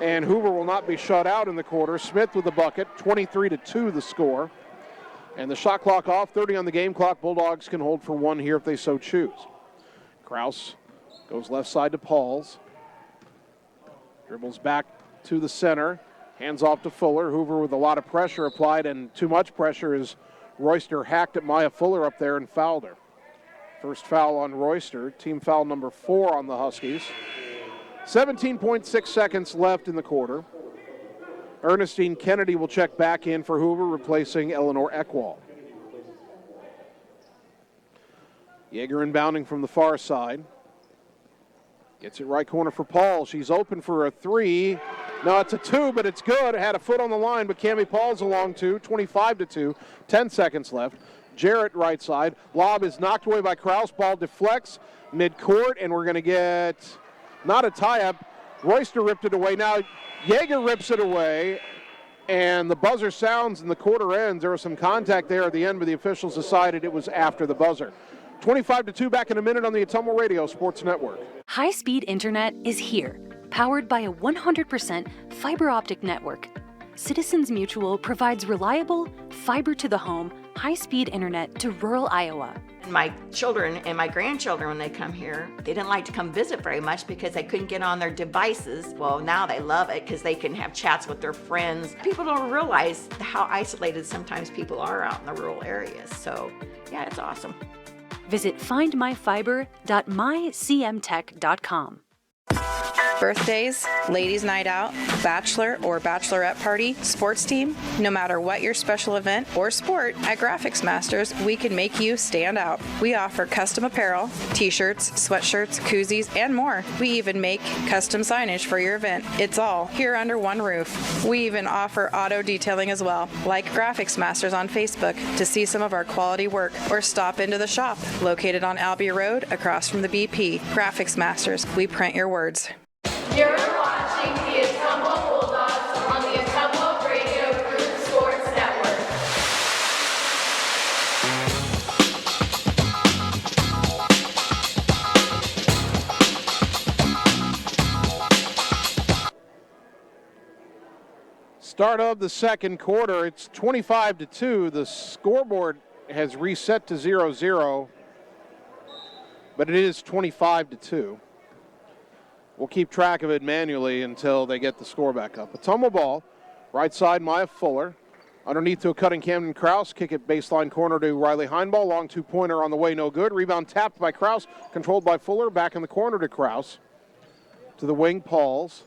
S2: And Hoover will not be shut out in the quarter. Smith with the bucket, 23-2 the score. And the shot clock off, 30 on the game clock. Bulldogs can hold for one here if they so choose. Krause goes left side to Pauls. Dribbles back to the center. Hands off to Fuller. Hoover with a lot of pressure applied, and too much pressure as Royster hacked at Maya Fuller up there and fouled her. First foul on Royster. Team foul number 4 on the Huskies. 17.6 seconds left in the quarter. Ernestine Kennedy will check back in for Hoover, replacing Eleanor Eckwall. Yeager inbounding from the far side. Gets it right corner for Paul. She's open for a three. No, it's a two, but it's good. It had a foot on the line, but Cammie Paul's along too. 25-2. 10 seconds left. Jarrett right side. Lob is knocked away by Krause. Ball deflects mid-court, and we're going to get not a tie-up. Royster ripped it away. Now Yeager rips it away, and the buzzer sounds and the quarter ends. There was some contact there at the end, but the officials decided it was after the buzzer. 25-2, back in a minute on the Ottumwa Radio Sports Network.
S17: High-speed internet is here, powered by a 100% fiber optic network. Citizens Mutual provides reliable, fiber-to-the-home, high-speed internet to rural Iowa.
S18: My children and my grandchildren, when they come here, they didn't like to come visit very much because they couldn't get on their devices. Well, now they love it because they can have chats with their friends. People don't realize how isolated sometimes people are out in the rural areas. So, yeah, it's awesome.
S17: Visit findmyfiber.mycmtech.com.
S6: Birthdays, ladies' night out, bachelor or bachelorette party, sports team, no matter what your special event or sport, at Graphics Masters, we can make you stand out. We offer custom apparel, t-shirts, sweatshirts, koozies, and more. We even make custom signage for your event. It's all here under one roof. We even offer auto detailing as well. Like Graphics Masters on Facebook to see some of our quality work, or stop into the shop located on Albee Road across from the BP. Graphics Masters, we print your words.
S9: You're watching the Ottumwa Bulldogs on the Ottumwa Radio Group Sports Network.
S2: Start of the second quarter. It's 25-2. The scoreboard has reset to 0-0, but it is 25-2. We'll keep track of it manually until they get the score back up. Ottumwa ball, right side, Maya Fuller. Underneath to a cutting Camden Krause. Kick it baseline corner to Riley Heinball. Long two-pointer on the way, no good. Rebound tapped by Krause, controlled by Fuller. Back in the corner to Krause. To the wing, Pauls.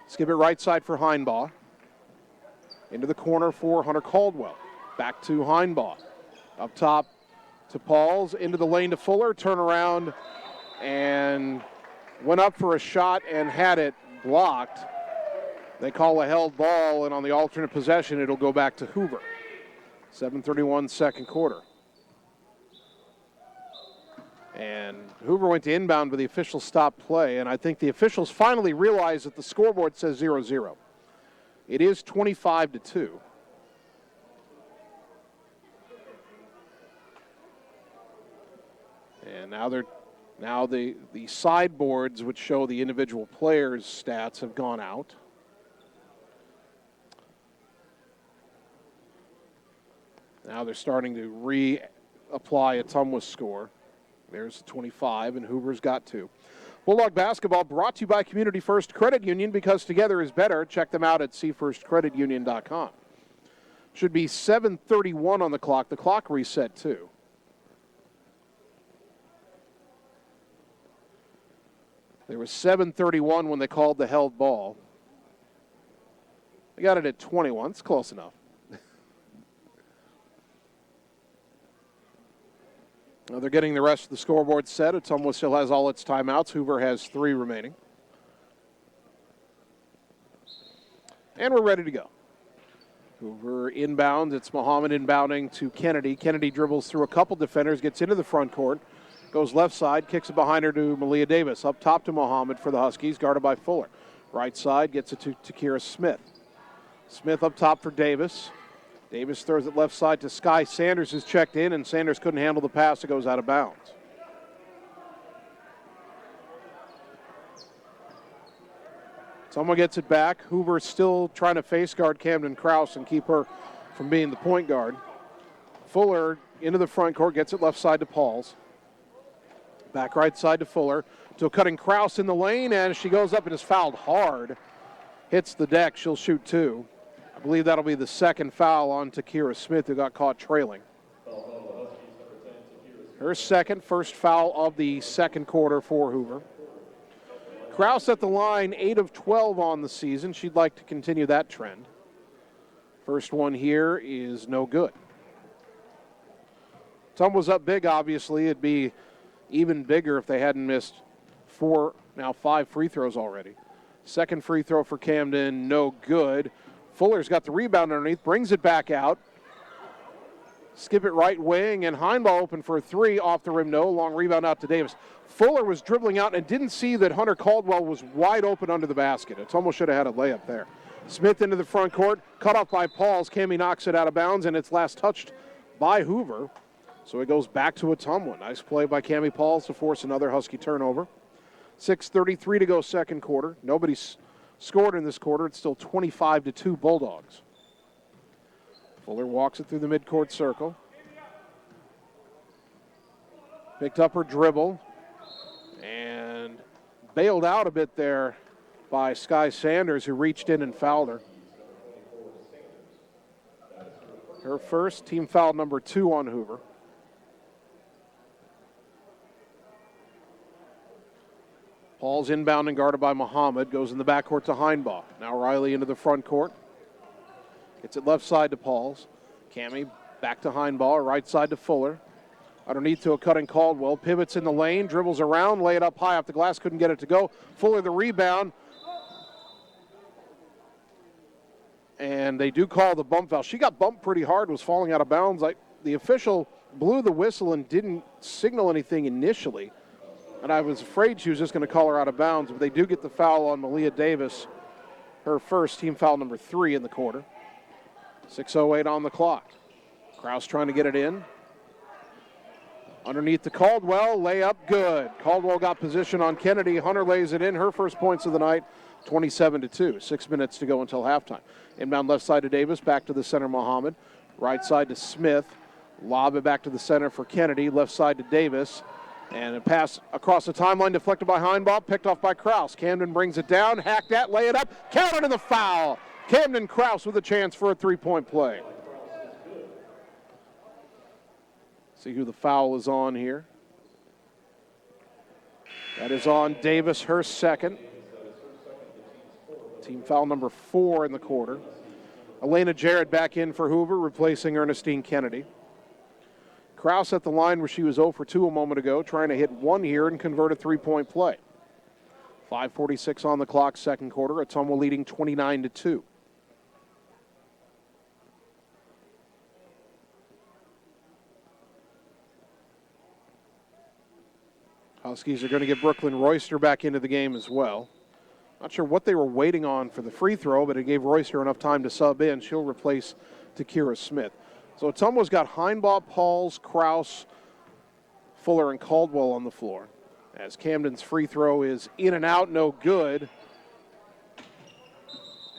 S2: Skip it right side for Heinball. Into the corner for Hunter Caldwell. Back to Heinball. Up top to Pauls. Into the lane to Fuller. Turn around and went up for a shot and had it blocked. They call a held ball, and on the alternate possession, it'll go back to Hoover. 7:31 second quarter. And Hoover went to inbound, but the officials stopped play, and I think the officials finally realized that the scoreboard says 0-0. It is 25-2. And now the sideboards, which show the individual players' stats, have gone out. Now they're starting to reapply Ottumwa's score. There's 25, and Hoover's got 2. Bulldog basketball brought to you by Community First Credit Union, because together is better. Check them out at cfirstcreditunion.com. Should be 7:31 on the clock. The clock reset, too. There was 7:31 when they called the held ball. They got it at 21. It's close enough. Now they're getting the rest of the scoreboard set. Ottumwa still has all its timeouts. Hoover has 3 remaining. And we're ready to go. Hoover inbounds. It's Muhammad inbounding to Kennedy. Kennedy dribbles through a couple defenders, gets into the front court. Goes left side, kicks it behind her to Malia Davis. Up top to Muhammad for the Huskies, guarded by Fuller. Right side, gets it to Takira Smith. Smith up top for Davis. Davis throws it left side to Sky Sanders, who's checked in, and Sanders couldn't handle the pass. It goes out of bounds. Someone gets it back. Hoover still trying to face guard Camden Krause and keep her from being the point guard. Fuller into the front court, gets it left side to Pauls. Back right side to Fuller. To cutting Krause in the lane, and she goes up and is fouled hard. Hits the deck. She'll shoot 2. I believe that'll be the second foul on Takira Smith, who got caught trailing. Her first foul of the second quarter for Hoover. Krause at the line, 8 of 12 on the season. She'd like to continue that trend. First one here is no good. Ottumwa's up big, obviously. It'd be even bigger if they hadn't missed 5 free throws already. Second free throw for Camden, no good. Fuller's got the rebound underneath, brings it back out. Skip it right wing, and Heinball open for a 3, off the rim, no. Long rebound out to Davis. Fuller was dribbling out and didn't see that Hunter Caldwell was wide open under the basket. It almost should have had a layup there. Smith into the front court, cut off by Pauls. Cammie knocks it out of bounds, and it's last touched by Hoover. So it goes back to Ottumwa. Nice play by Cammie Pauls to force another Husky turnover. 6:33 to go second quarter. Nobody's scored in this quarter. It's still 25-2 Bulldogs. Fuller walks it through the midcourt circle. Picked up her dribble and bailed out a bit there by Sky Sanders, who reached in and fouled her. Her first, team foul number 2 on Hoover. Paul's inbound and guarded by Muhammad. Goes in the backcourt to Heinbaugh. Now Riley into the front court. Gets it left side to Pauls. Cammie back to Heinbaugh. Right side to Fuller. Underneath to a cutting Caldwell. Pivots in the lane. Dribbles around. Lay it up high off the glass. Couldn't get it to go. Fuller the rebound. And they do call the bump foul. She got bumped pretty hard. Was falling out of bounds. The official blew the whistle and didn't signal anything initially. And I was afraid she was just going to call her out of bounds, but they do get the foul on Malia Davis, her first, team foul number 3 in the quarter. 6:08 on the clock. Krause trying to get it in. Underneath to Caldwell, layup good. Caldwell got position on Kennedy. Hunter lays it in, her first points of the night, 27-2. 6 minutes to go until halftime. Inbound left side to Davis, back to the center Muhammad. Right side to Smith. Lob it back to the center for Kennedy, left side to Davis. And a pass across the timeline, deflected by Heinbaugh, picked off by Krause. Camden brings it down, hacked at, lay it up, counted in the foul. Camden Krause with a chance for a three-point play. See who the foul is on here. That is on Davis, her second. Team foul number 4 in the quarter. Elena Jarrett back in for Hoover, replacing Ernestine Kennedy. Krause at the line where she was 0 for 2 a moment ago, trying to hit one here and convert a three-point play. 5:46 on the clock, second quarter. Ottumwa leading 29-2. Huskies are going to get Brooklyn Royster back into the game as well. Not sure what they were waiting on for the free throw, but it gave Royster enough time to sub in. She'll replace Takira Smith. So Ottumwa's got Heinbaugh, Pauls, Krause, Fuller, and Caldwell on the floor. As Camden's free throw is in and out, no good.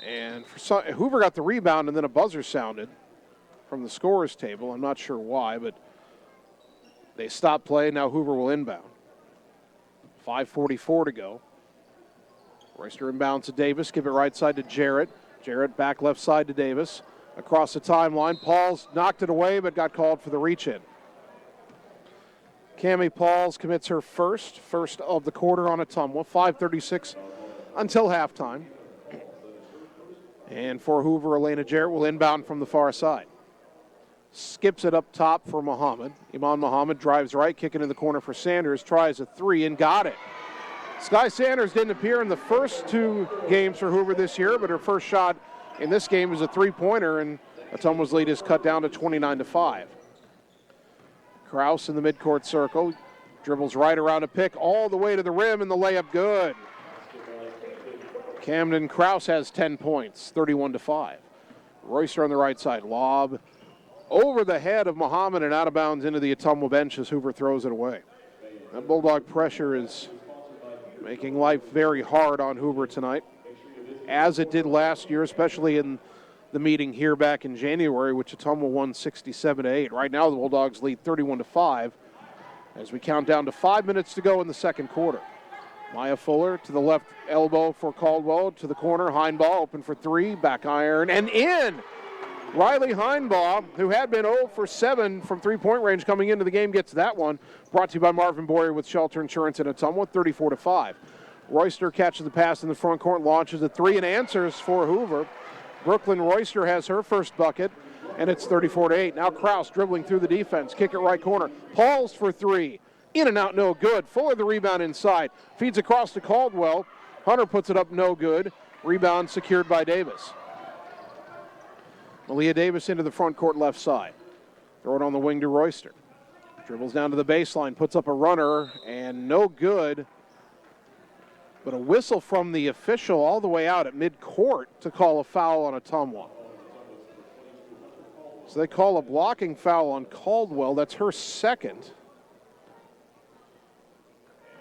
S2: And Hoover got the rebound, and then a buzzer sounded from the scorer's table. I'm not sure why, but they stopped play. Now Hoover will inbound. 5:44 to go. Royster inbounds to Davis. Give it right side to Jarrett. Jarrett back left side to Davis. Across the timeline, Pauls knocked it away, but got called for the reach-in. Cammie Pauls commits her first of the quarter on Ottumwa. 5:36 until halftime. And for Hoover, Elena Jarrett will inbound from the far side. Skips it up top for Muhammad. Iman Muhammad drives right, kicking in the corner for Sanders. Tries a three and got it. Sky Sanders didn't appear in the first 2 games for Hoover this year, but her first shot in this game is a three-pointer, and Ottumwa's lead is cut down to 29-5. Krause in the midcourt circle. Dribbles right around a pick all the way to the rim, and the layup good. Camden Krause has 10 points, 31-5. Royster on the right side. Lob over the head of Muhammad and out of bounds into the Ottumwa bench as Hoover throws it away. That Bulldog pressure is making life very hard on Hoover tonight, as it did last year, especially in the meeting here back in January, which Ottumwa won 67-8. Right now, the Bulldogs lead 31-5 as we count down to 5 minutes to go in the second quarter. Maya Fuller to the left elbow for Caldwell, to the corner. Heinbaugh open for 3, back iron, and in! Riley Heinbaugh, who had been 0 for 7 from three-point range coming into the game, gets that one. Brought to you by Marvin Boyer with Shelter Insurance in Ottumwa, 34-5. Royster catches the pass in the front court, launches a 3 and answers for Hoover. Brooklyn Royster has her first bucket, and it's 34-8. Now Krause dribbling through the defense, kick it right corner. Pauls for 3, in and out, no good. Fuller the rebound inside, feeds across to Caldwell. Hunter puts it up, no good. Rebound secured by Davis. Malia Davis into the front court left side. Throw it on the wing to Royster. Dribbles down to the baseline, puts up a runner, and no good. But a whistle from the official all the way out at midcourt to call a foul on Ottumwa. So they call a blocking foul on Caldwell. That's her second.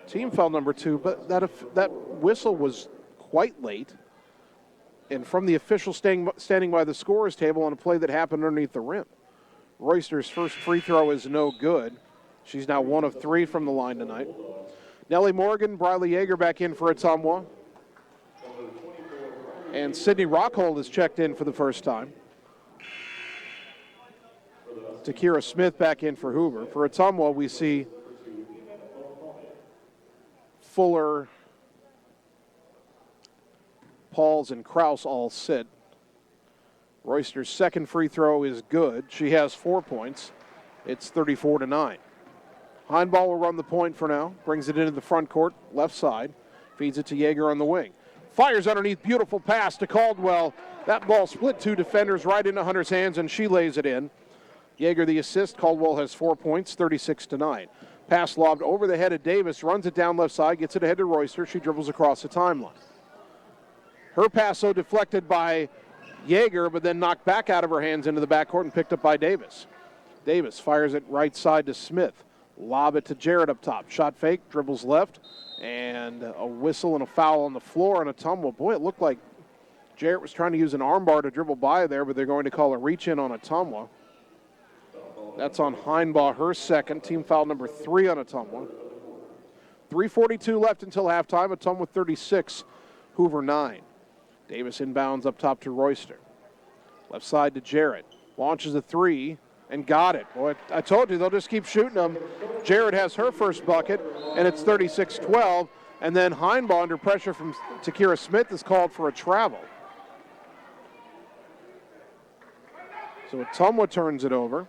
S2: Team foul number 2, but that whistle was quite late. and from the official standing by the scorer's table on a play that happened underneath the rim. Royster's first free throw is no good. She's now 1 of 3 from the line tonight. Nellie Morgan, Briley Yeager back in for Ottumwa. And Sydney Rockhold is checked in for the first time. Takira Smith back in for Hoover. For Ottumwa, we see Fuller, Pauls, and Kraus all sit. Royster's second free throw is good. She has 4 points. It's 34-9. Heinball will run the point for now. Brings it into the front court, left side. Feeds it to Yeager on the wing. Fires underneath, beautiful pass to Caldwell. That ball split 2 defenders right into Hunter's hands, and she lays it in. Yeager the assist. Caldwell has 4 points, 36-9. Pass lobbed over the head of Davis, runs it down left side, gets it ahead to Royster. She dribbles across the timeline. Her pass, so deflected by Yeager, but then knocked back out of her hands into the backcourt and picked up by Davis. Davis fires it right side to Smith. Lob it to Jarrett up top. Shot fake, dribbles left, and a whistle and a foul on the floor on Ottumwa. Boy, it looked like Jarrett was trying to use an armbar to dribble by there, but they're going to call a reach-in on Ottumwa. That's on Heinbaugh, her second. Team foul number 3 on Ottumwa. 3:42 left until halftime. Ottumwa 36, Hoover 9. Davis inbounds up top to Royster. Left side to Jarrett. Launches a 3 and got it. Boy, I told you, they'll just keep shooting them. Jarrett has her first bucket, and it's 36-12. And then Heinbaugh, under pressure from Takira Smith, is called for a travel. So Ottumwa turns it over.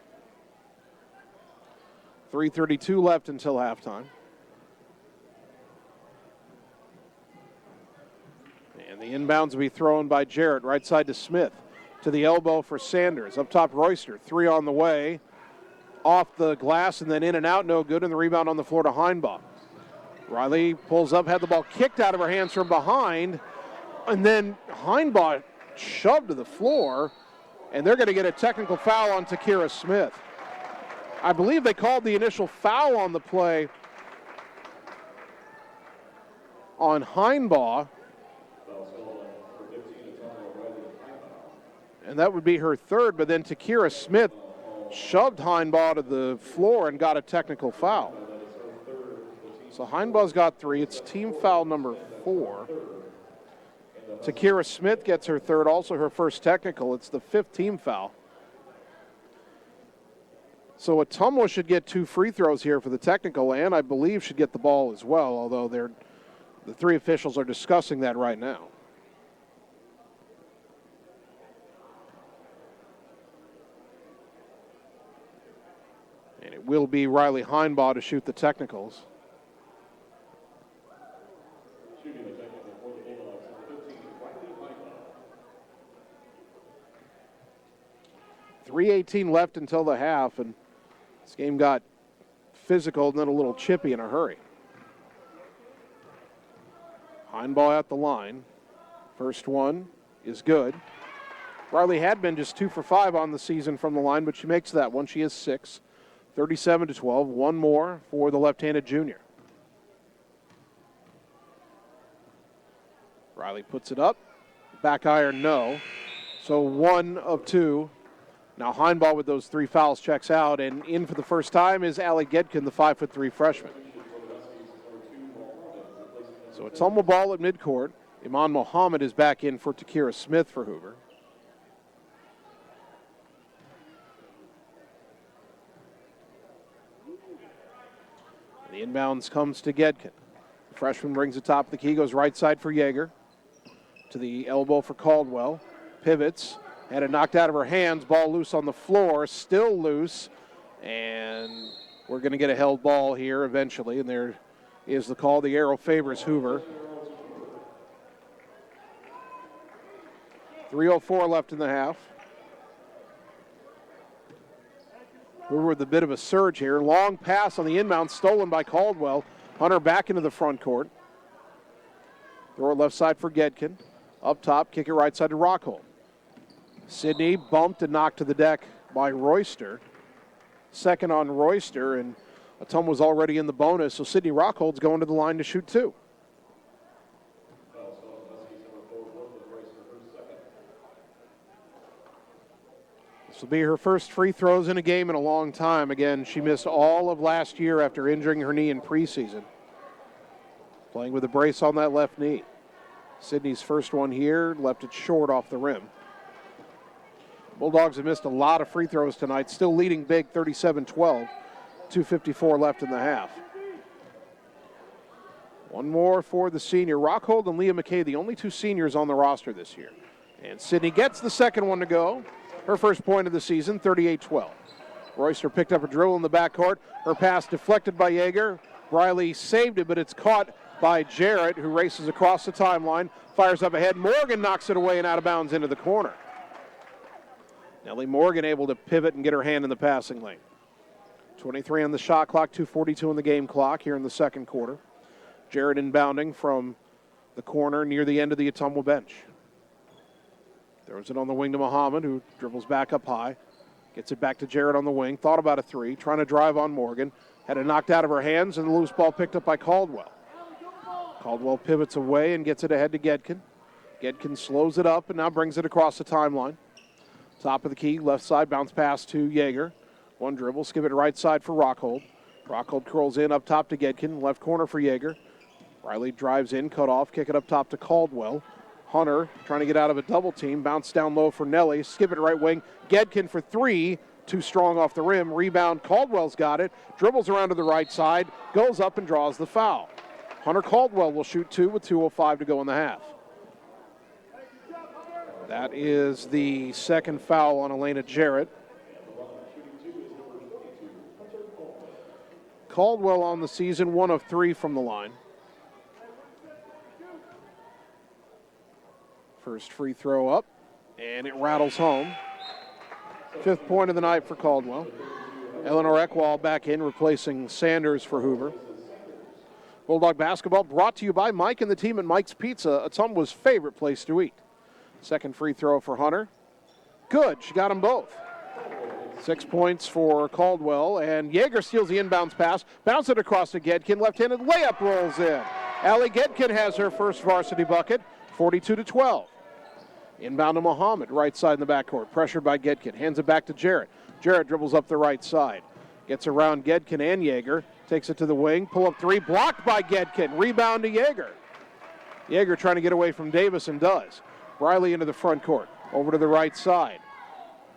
S2: 3:32 left until halftime. And the inbounds will be thrown by Jarrett, right side to Smith. To the elbow for Sanders. Up top, Royster. 3 on the way. Off the glass and then in and out, no good. And the rebound on the floor to Heinbaugh. Riley pulls up, had the ball kicked out of her hands from behind. And then Heinbaugh shoved to the floor. And they're going to get a technical foul on Takira Smith. I believe they called the initial foul on the play on Heinbaugh. And that would be her third, but then Takira Smith shoved Heinbaugh to the floor and got a technical foul. So Heinbaugh's got 3. It's team foul number 4. Takira Smith gets her third, also her first technical. It's the 5th team foul. So Ottumwa should get 2 free throws here for the technical, and I believe should get the ball as well, although the 3 officials are discussing that right now. And it will be Riley Heinbaugh to shoot the technicals. .318 left until the half, and this game got physical and then a little chippy in a hurry. Heinbaugh at the line. First one is good. Riley had been just 2 for 5 on the season from the line, but she makes that one. She is 6. 37-12. One more for the left-handed junior. Riley puts it up. Back iron, no. So 1 of 2. Now Heinbaugh with those 3 fouls checks out, and in for the first time is Allie Gedkin, the 5'3" freshman. So Ottumwa ball at midcourt. Iman Mohammed is back in for Takira Smith for Hoover. The inbounds comes to Gedkin. The freshman brings the top of the key, goes right side for Yeager. To the elbow for Caldwell. Pivots. Had it knocked out of her hands. Ball loose on the floor. Still loose. And we're going to get a held ball here eventually. And there is the call. The arrow favors Hoover. 3:04 left in the half. Hoover with a bit of a surge here. Long pass on the inbound, stolen by Caldwell. Hunter back into the front court. Throw it left side for Gedkin. Up top, kick it right side to Rockhold. Sydney bumped and knocked to the deck by Royster. Second on Royster, and Ottumwa was already in the bonus, so Sydney Rockhold's going to the line to shoot 2. This will be her first free throws in a game in a long time. Again, she missed all of last year after injuring her knee in preseason. Playing with a brace on that left knee. Sydney's first one here, left it short off the rim. Bulldogs have missed a lot of free throws tonight, still leading big 37-12. 2:54 left in the half. One more for the senior. Rockhold and Leah McKay, the only two seniors on the roster this year. And Sydney gets the second one to go. Her first point of the season, 38-12. Royster picked up a dribble in the backcourt. Her pass deflected by Yeager. Riley saved it, but it's caught by Jarrett, who races across the timeline, fires up ahead. Morgan knocks it away and out of bounds into the corner. Nellie Morgan able to pivot and get her hand in the passing lane. 23 on the shot clock, 2:42 on the game clock here in the second quarter. Jarrett inbounding from the corner near the end of the Ottumwa bench. Throws it on the wing to Muhammad, who dribbles back up high. Gets it back to Jarrett on the wing. Thought about a three, trying to drive on Morgan. Had it knocked out of her hands, and the loose ball picked up by Caldwell. Caldwell pivots away and gets it ahead to Gedkin. Gedkin slows it up and now brings it across the timeline. Top of the key, left side, bounce pass to Yeager. One dribble, skip it right side for Rockhold. Rockhold curls in up top to Gedkin, left corner for Yeager. Riley drives in, cut off, kick it up top to Caldwell. Hunter trying to get out of a double team, bounce down low for Nelly, skip it right wing. Gedkin for three, too strong off the rim. Rebound, Caldwell's got it, dribbles around to the right side, goes up and draws the foul. Hunter Caldwell will shoot two with 2:05 to go in the half. That is the second foul on Elena Jarrett. Caldwell on the season, 1 of 3 from the line. First free throw up, and it rattles home. 5th point of the night for Caldwell. Eleanor Eckwall back in, replacing Sanders for Hoover. Bulldog basketball brought to you by Mike and the team at Mike's Pizza, Ottumwa's favorite place to eat. Second free throw for Hunter. Good, she got them both. 6 points for Caldwell, and Yeager steals the inbounds pass, bounce it across to Gedkin, left-handed layup rolls in. Allie Gedkin has her first varsity bucket, 42-12. Inbound to Muhammad, right side in the backcourt, pressured by Gedkin, hands it back to Jarrett. Jarrett dribbles up the right side, gets around Gedkin and Yeager, takes it to the wing, pull-up three, blocked by Gedkin, rebound to Yeager. Yeager trying to get away from Davis and does. Riley into the front court, over to the right side.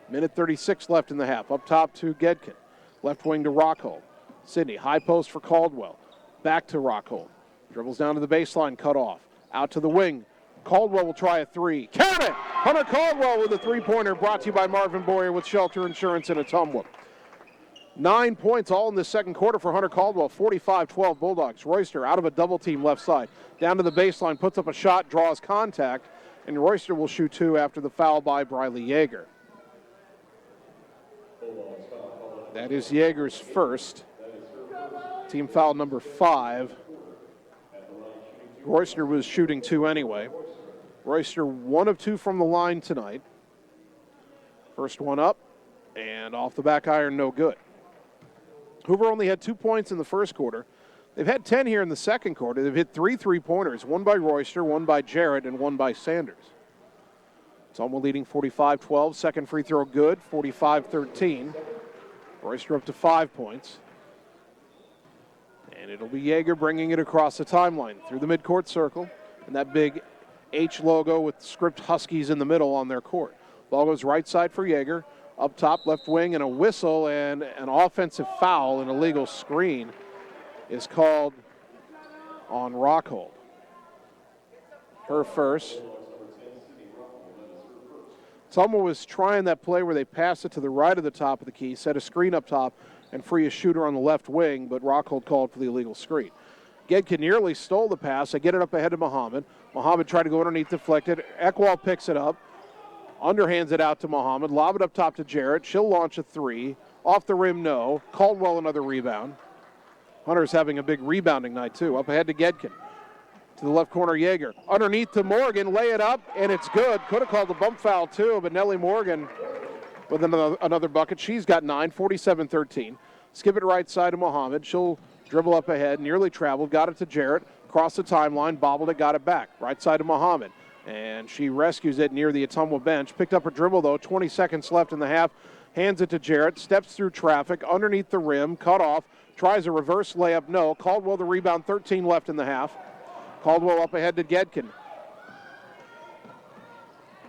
S2: Minute 36 left in the half. Up top to Gedkin. Left wing to Rockhold. Sydney, high post for Caldwell. Back to Rockhold. Dribbles down to the baseline, cut off. Out to the wing. Caldwell will try a three. Count it! Hunter Caldwell with a three-pointer, brought to you by Marvin Boyer with Shelter Insurance in Ottumwa. 9 points all in the second quarter for Hunter Caldwell. 45-12 Bulldogs. Royster out of a double team left side. Down to the baseline, puts up a shot, draws contact. And Royster will shoot two after the foul by Briley Yeager. That is Yeager's first. Team foul number 5. Royster was shooting two anyway. Royster 1 of 2 from the line tonight. First one up, and off the back iron, no good. Hoover only had 2 points in the first quarter. They've had 10 here in the second quarter. They've hit 3 3-pointers, one by Royster, one by Jarrett, and one by Sanders. Ottumwa leading 45-12. Second free throw good, 45-13. Royster up to 5 points. And it'll be Yeager bringing it across the timeline through the midcourt circle. And that big H logo with script Huskies in the middle on their court. Ball goes right side for Yeager. Up top, left wing, and a whistle, and an offensive foul, an illegal screen is called on Rockhold. Her first. Ottumwa was trying that play where they pass it to the right of the top of the key, set a screen up top, and free a shooter on the left wing, but Rockhold called for the illegal screen. Gedkin nearly stole the pass. They get it up ahead of Muhammad. Muhammad tried to go underneath, deflected. Eckwall picks it up, underhands it out to Muhammad, lob it up top to Jarrett. She'll launch a three. Off the rim, no. Caldwell another rebound. Hunter's having a big rebounding night, too. Up ahead to Gedkin. To the left corner, Yeager. Underneath to Morgan, lay it up, and it's good. Could have called the bump foul, too, but Nellie Morgan with another bucket. She's got 9, 47-13. Skip it right side to Muhammad. She'll dribble up ahead, nearly traveled, got it to Jarrett. Across the timeline, bobbled it, got it back. Right side to Muhammad. And she rescues it near the Ottumwa bench. Picked up her dribble, though. 20 seconds left in the half. Hands it to Jarrett. Steps through traffic. Underneath the rim. Cut off. Tries a reverse layup. No. Caldwell the rebound. 13 left in the half. Caldwell up ahead to Gedkin.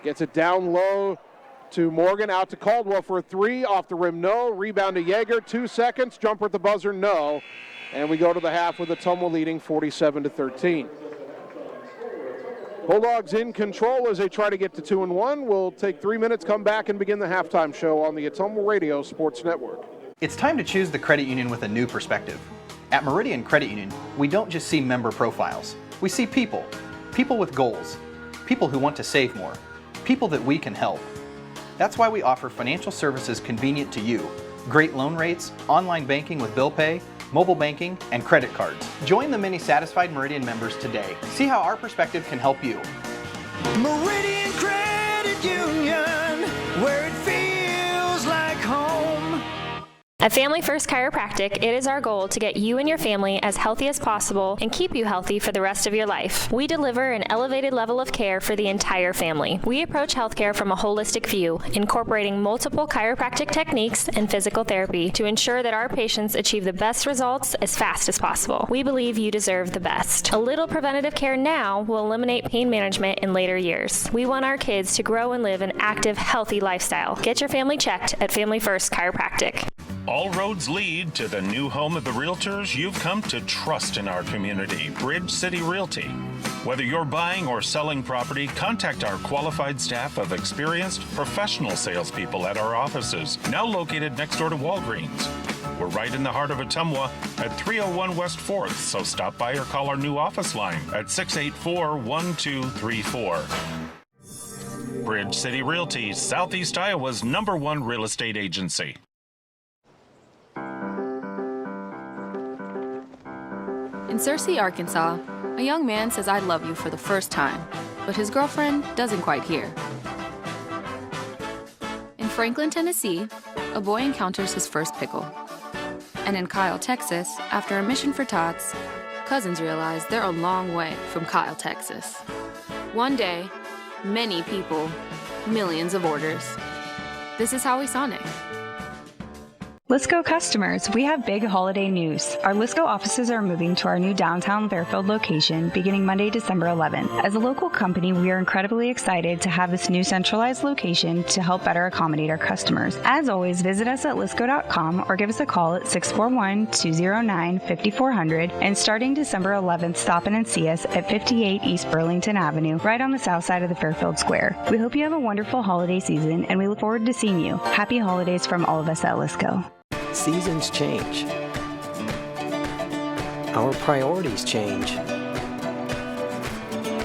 S2: Gets it down low to Morgan. Out to Caldwell for a three. Off the rim. No. Rebound to Yeager. 2 seconds. Jumper at the buzzer. No. And we go to the half with Ottumwa leading 47-13. Bulldogs in control as they try to get to 2-1. We'll take 3 minutes, come back, and begin the halftime show on the Ottumwa Radio Sports Network.
S10: It's time to choose the credit union with a new perspective. At Meridian Credit Union, we don't just see member profiles. We see people. People with goals. People who want to save more. People that we can help. That's why we offer financial services convenient to you. Great loan rates, online banking with bill pay, mobile banking, and credit cards. Join the many satisfied Meridian members today. See how our perspective can help you.
S13: Meridian Credit Union, where it feels like home.
S19: At Family First Chiropractic, it is our goal to get you and your family as healthy as possible and keep you healthy for the rest of your life. We deliver an elevated level of care for the entire family. We approach healthcare from a holistic view, incorporating multiple chiropractic techniques and physical therapy to ensure that our patients achieve the best results as fast as possible. We believe you deserve the best. A little preventative care now will eliminate pain management in later years. We want our kids to grow and live an active, healthy lifestyle. Get your family checked at Family First Chiropractic.
S3: All roads lead to the new home of the realtors you've come to trust in our community, Bridge City Realty. Whether you're buying or selling property, contact our qualified staff of experienced professional salespeople at our offices, now located next door to Walgreens. We're right in the heart of Ottumwa at 301 West 4th, so stop by or call our new office line at 684-1234. Bridge City Realty, Southeast Iowa's #1 real estate agency.
S11: In Searcy, Arkansas, a young man says I love you for the first time, but his girlfriend doesn't quite hear. In Franklin, Tennessee, a boy encounters his first pickle. And in Kyle, Texas, after a mission for tots, cousins realize they're a long way from Kyle, Texas. One day, many people, millions of orders. This is Howie Sonic.
S20: Lisco customers, we have big holiday news. Our Lisco offices are moving to our new downtown Fairfield location beginning Monday, December 11th. As a local company, we are incredibly excited to have this new centralized location to help better accommodate our customers. As always, visit us at lisco.com or give us a call at 641-209-5400. And starting December 11th, stop in and see us at 58 East Burlington Avenue, right on the south side of the Fairfield Square. We hope you have a wonderful holiday season, and we look forward to seeing you. Happy holidays from all of us at Lisco.
S4: Seasons change. Our priorities change.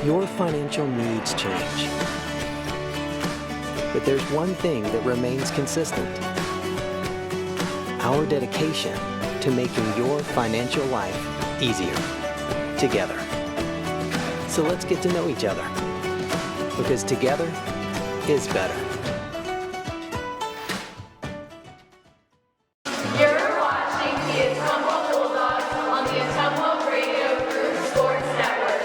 S4: Your financial needs change. But there's one thing that remains consistent. Our dedication to making your financial life easier together. So let's get to know each other, because together is better.
S9: You're watching the Ottumwa Bulldogs on the Ottumwa Radio Group Sports Network.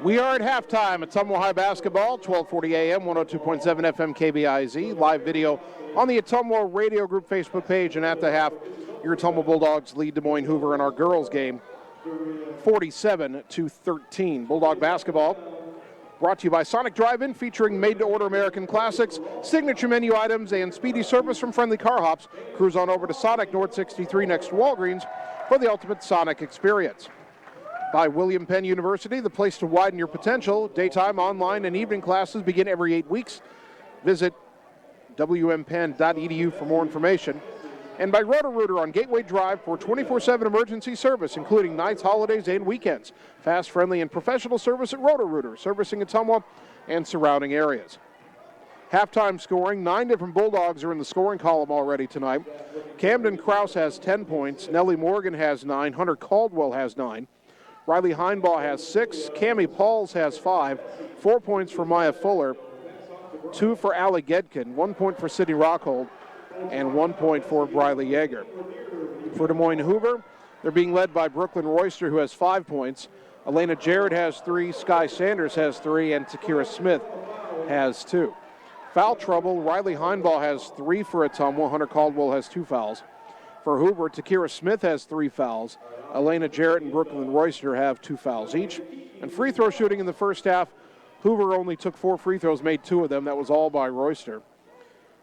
S2: We are at halftime at Ottumwa High Basketball, 1240 AM, 102.7 FM KBIZ. Live video on the Ottumwa Radio Group Facebook page. And at the half, your Ottumwa Bulldogs lead Des Moines Hoover in our girls game, 47-13. Bulldog basketball brought to you by Sonic Drive-In, featuring made-to-order American classics, signature menu items, and speedy service from friendly car hops. Cruise on over to Sonic North 63 next to Walgreens for the ultimate Sonic experience. By William Penn University, the place to widen your potential. Daytime, online, and evening classes begin every 8 weeks. Visit wmpenn.edu for more information. And by Roto-Rooter on Gateway Drive for 24/7 emergency service, including nights, holidays, and weekends. Fast, friendly, and professional service at Roto-Rooter, servicing Ottumwa and surrounding areas. Halftime scoring, 9 different Bulldogs are in the scoring column already tonight. Camden Krause has 10 points. Nellie Morgan has 9. Hunter Caldwell has 9. Riley Heinbaugh has 6. Cammie Pauls has 5. 4 points for Maya Fuller. 2 for Allie Gedkin, 1 point for Sydney Rockhold, and 1 point for Briley Yeager. For Des Moines Hoover, they're being led by Brooklyn Royster, who has 5 points. Elena Jarrett has 3, Sky Sanders has 3, and Takira Smith has 2. Foul trouble, Riley Heinball has 3 for Ottumwa. Hunter Caldwell has 2 fouls. For Hoover, Takira Smith has 3 fouls. Elena Jarrett and Brooklyn Royster have 2 fouls each. And free throw shooting in the first half, Hoover only took 4 free throws, made 2 of them. That was all by Royster.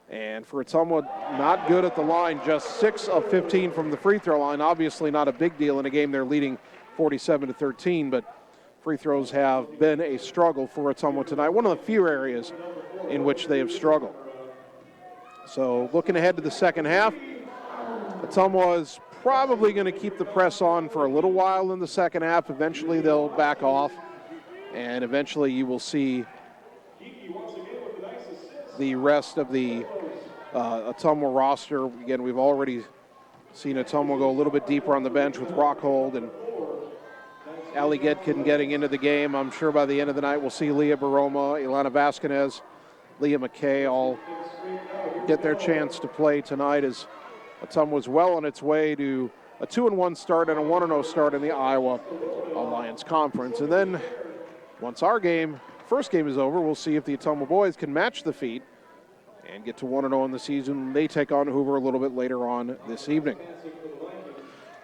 S2: And for Ottumwa, not good at the line, just 6 of 15 from the free throw line. Obviously not a big deal in a game they're leading 47-13, but free throws have been a struggle for Ottumwa tonight. One of the few areas in which they have struggled. So looking ahead to the second half, Ottumwa is probably going to keep the press on for a little while in the second half. Eventually they'll back off, and eventually you will see the rest of the Ottumwa roster. Again, we've already seen Ottumwa go a little bit deeper on the bench with Rockhold and Allie Gedkin getting into the game. I'm sure by the end of the night we'll see Leah Baroma, Ilana Vasquez, Leah McKay all get their chance to play tonight, as Ottumwa was well on its way to a 2-1 start and a 1-0 start in the Iowa Alliance Conference. And then once our first game is over, we'll see if the Ottumwa boys can match the feat and get to 1-0 in the season. They take on Hoover a little bit later on this evening.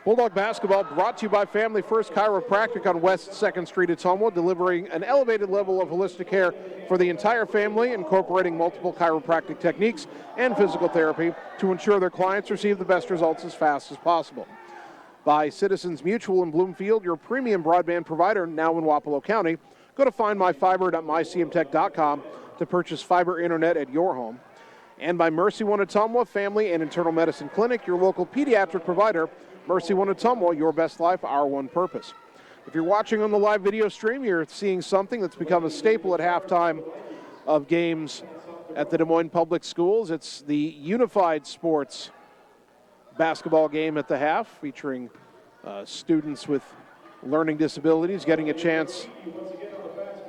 S2: Bulldog basketball brought to you by Family First Chiropractic on West 2nd Street, Ottumwa, delivering an elevated level of holistic care for the entire family, incorporating multiple chiropractic techniques and physical therapy to ensure their clients receive the best results as fast as possible. By Citizens Mutual in Bloomfield, your premium broadband provider now in Wapello County. Go to findmyfiber.mycmtech.com to purchase fiber internet at your home. And by Mercy One Ottumwa Family and Internal Medicine Clinic, your local pediatric provider. Mercy One Ottumwa, your best life, our one purpose. If you're watching on the live video stream, you're seeing something that's become a staple at halftime of games at the Des Moines Public Schools. It's the Unified Sports basketball game at the half, featuring students with learning disabilities getting a chance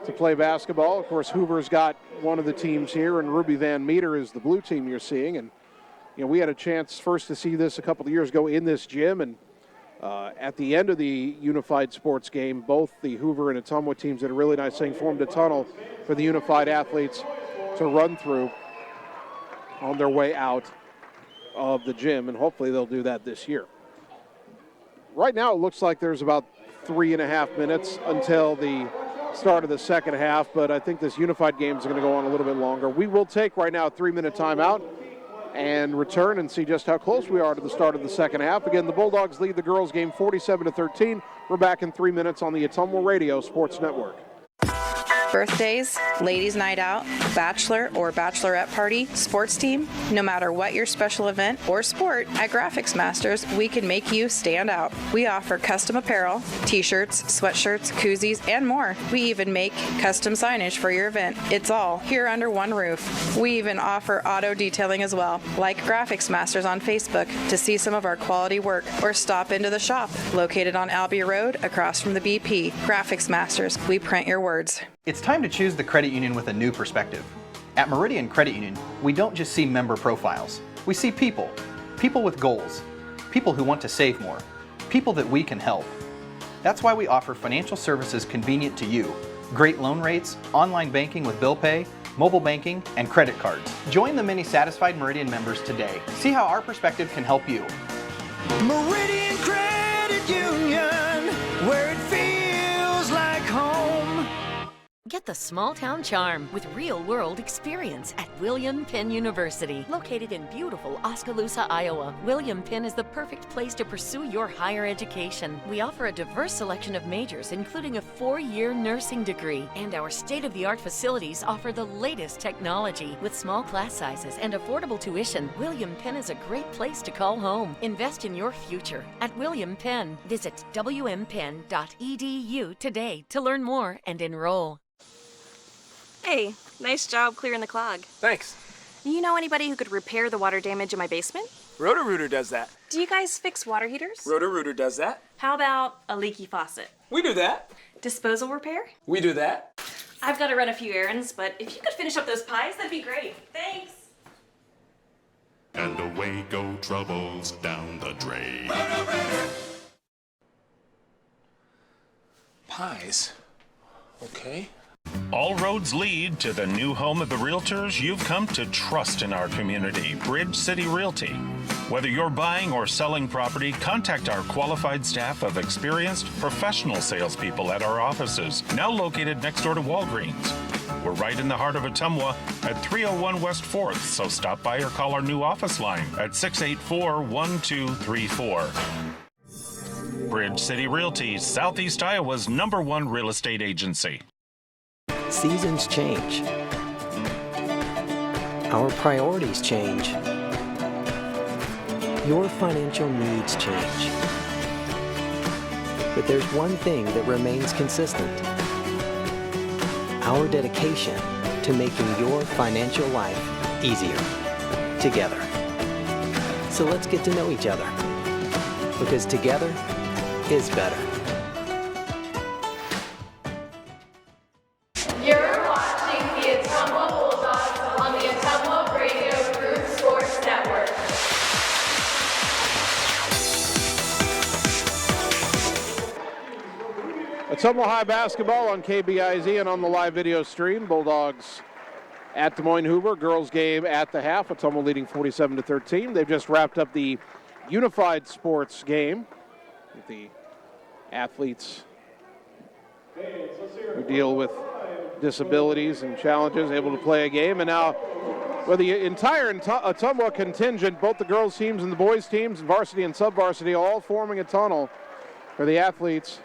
S2: to play basketball. Of course, Hoover's got one of the teams here, and Ruby Van Meter is the blue team you're seeing. And you know, we had a chance first to see this a couple of years ago in this gym, and at the end of the Unified Sports game, both the Hoover and Ottumwa teams did a really nice thing, formed a tunnel for the Unified athletes to run through on their way out of the gym, and hopefully they'll do that this year. Right now it looks like there's about 3.5 minutes until the start of the second half, but I think this Unified game is going to go on a little bit longer. We will take right now a 3-minute timeout and return and see just how close we are to the start of the second half. Again, the Bulldogs lead the girls game 47-13. We're back in 3 minutes on the Ottumwa Radio Sports Network.
S6: Birthdays, ladies' night out, bachelor or bachelorette party, sports team, no matter what your special event or sport, at Graphics Masters, we can make you stand out. We offer custom apparel, t-shirts, sweatshirts, koozies, and more. We even make custom signage for your event. It's all here under one roof. We even offer auto detailing as well. Like Graphics Masters on Facebook to see some of our quality work, or stop into the shop, located on Albia Road across from the BP. Graphics Masters, we print your words.
S10: It's time to choose the credit union with a new perspective. At Meridian Credit Union, we don't just see member profiles. We see people with goals, people who want to save more, people that we can help. That's why we offer financial services convenient to you, great loan rates, online banking with bill pay, mobile banking, and credit cards. Join the many satisfied Meridian members today. See how our perspective can help you.
S13: Meridian Credit Union, where it feels like home.
S7: Get the small town charm with real-world experience at William Penn University. Located in beautiful Oskaloosa, Iowa, William Penn is the perfect place to pursue your higher education. We offer a diverse selection of majors, including a 4-year nursing degree. And our state-of-the-art facilities offer the latest technology. With small class sizes and affordable tuition, William Penn is a great place to call home. Invest in your future at William Penn. Visit wmpenn.edu today to learn more and enroll.
S21: Hey, nice job clearing the clog.
S22: Thanks.
S21: You know anybody who could repair the water damage in my basement?
S22: Roto-Rooter does that.
S21: Do you guys fix water heaters?
S22: Roto-Rooter does that.
S21: How about a leaky faucet?
S22: We do that.
S21: Disposal repair?
S22: We do that.
S21: I've got to run a few errands, but if you could finish up those pies, that'd be great. Thanks.
S1: And away go troubles down the drain.
S22: Pies? Okay.
S3: All roads lead to the new home of the realtors you've come to trust in our community, Bridge City Realty. Whether you're buying or selling property, contact our qualified staff of experienced professional salespeople at our offices, now located next door to Walgreens. We're right in the heart of Ottumwa at 301 West 4th, so stop by or call our new office line at 684-1234. Bridge City Realty, Southeast Iowa's #1 real estate agency.
S4: Seasons change. Our priorities change. Your financial needs change. But there's one thing that remains consistent. Our dedication to making your financial life easier together. So let's get to know each other, because together is better.
S9: You're watching the Ottumwa Bulldogs on the Ottumwa Radio Group Sports Network.
S2: Ottumwa High basketball on KBIZ and on the live video stream. Bulldogs at Des Moines Hoover. Girls game at the half. Ottumwa leading 47-13. They've just wrapped up the unified sports game with the athletes who deal with disabilities and challenges able to play a game. And now with the entire Ottumwa contingent, both the girls teams and the boys teams, varsity and sub-varsity, all forming a tunnel for the athletes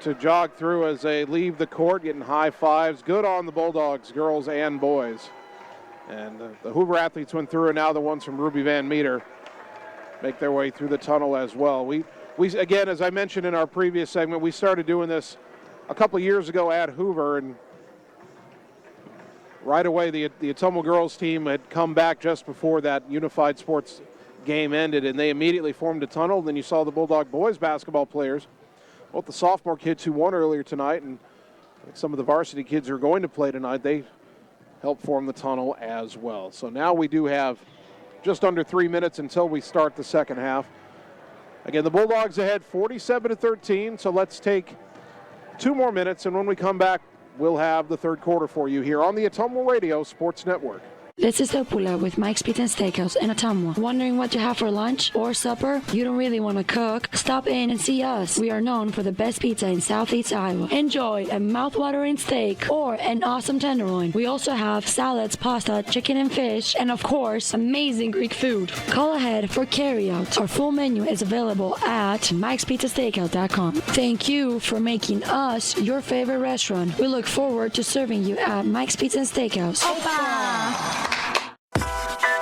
S2: to jog through as they leave the court, getting high fives. Good on the Bulldogs, girls and boys. And the Hoover athletes went through, and now the ones from Ruby Van Meter make their way through the tunnel as well. We again, as I mentioned in our previous segment, we started doing this a couple of years ago at Hoover, and right away the Ottumwa girls team had come back just before that unified sports game ended, and they immediately formed a tunnel. Then you saw the Bulldog boys basketball players, both the sophomore kids who won earlier tonight and some of the varsity kids who are going to play tonight, they helped form the tunnel as well. So now we do have just under 3 minutes until we start the second half. Again, the Bulldogs ahead 47-13, so let's take 2 more minutes, and when we come back, we'll have the third quarter for you here on the Ottumwa Radio Sports Network.
S5: This is Opula with Mike's Pizza and Steakhouse in Ottumwa. Wondering what to have for lunch or supper? You don't really want to cook? Stop in and see us. We are known for the best pizza in Southeast Iowa. Enjoy a mouth-watering steak or an awesome tenderloin. We also have salads, pasta, chicken and fish, and of course, amazing Greek food. Call ahead for carryout. Our full menu is available at Mike'sPizzaSteakhouse.com. Thank you for making us your favorite restaurant. We look forward to serving you at Mike's Pizza and Steakhouse.
S6: Opa!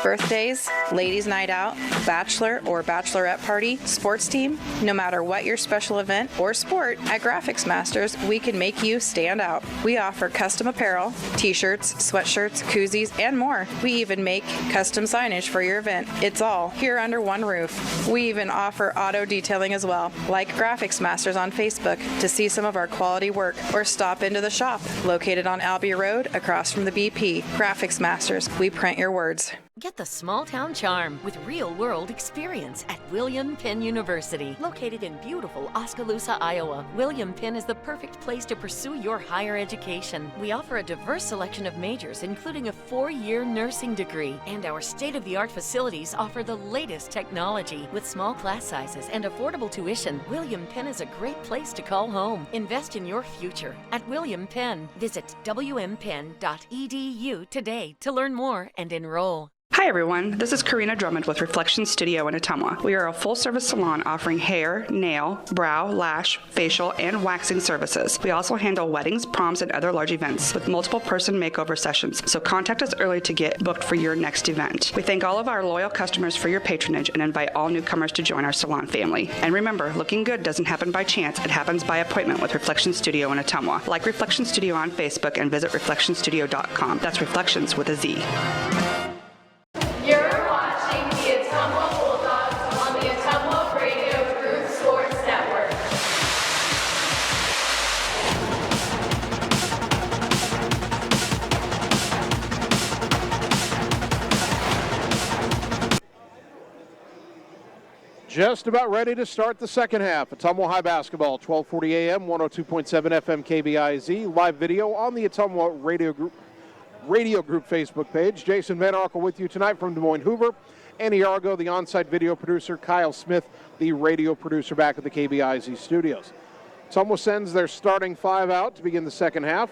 S6: Birthdays, ladies' night out, bachelor or bachelorette party, sports team, no matter what your special event or sport, at Graphics Masters, we can make you stand out. We offer custom apparel, t-shirts, sweatshirts, koozies, and more. We even make custom signage for your event. It's all here under one roof. We even offer auto detailing as well. Like Graphics Masters on Facebook to see some of our quality work, or stop into the shop located on Albia Road across from the BP. Graphics Masters, we print your words.
S7: Get the small town charm with real-world experience at William Penn University. Located in beautiful Oskaloosa, Iowa, William Penn is the perfect place to pursue your higher education. We offer a diverse selection of majors, including a 4-year nursing degree. And our state-of-the-art facilities offer the latest technology. With small class sizes and affordable tuition, William Penn is a great place to call home. Invest in your future at William Penn. Visit wmpenn.edu today to learn more and enroll.
S8: Hi everyone, this is Karina Drummond with Reflection Studio in Ottumwa. We are a full-service salon offering hair, nail, brow, lash, facial, and waxing services. We also handle weddings, proms, and other large events with multiple person makeover sessions, so contact us early to get booked for your next event. We thank all of our loyal customers for your patronage and invite all newcomers to join our salon family. And remember, looking good doesn't happen by chance, it happens by appointment with Reflection Studio in Ottumwa. Like Reflection Studio on Facebook and visit reflectionstudio.com. That's Reflections with a Z.
S9: You're watching the Ottumwa Bulldogs on the Ottumwa Radio Group Sports Network.
S2: Just about ready to start the second half. Ottumwa High basketball, 12:40 a.m., 102.7 FM KBIZ. Live video on the Ottumwa Radio Group Facebook page. Jason Van Arkel with you tonight from Des Moines Hoover. Annie Argo, the on-site video producer. Kyle Smith, the radio producer, back at the KBIZ studios. Ottumwa sends their starting five out to begin the second half.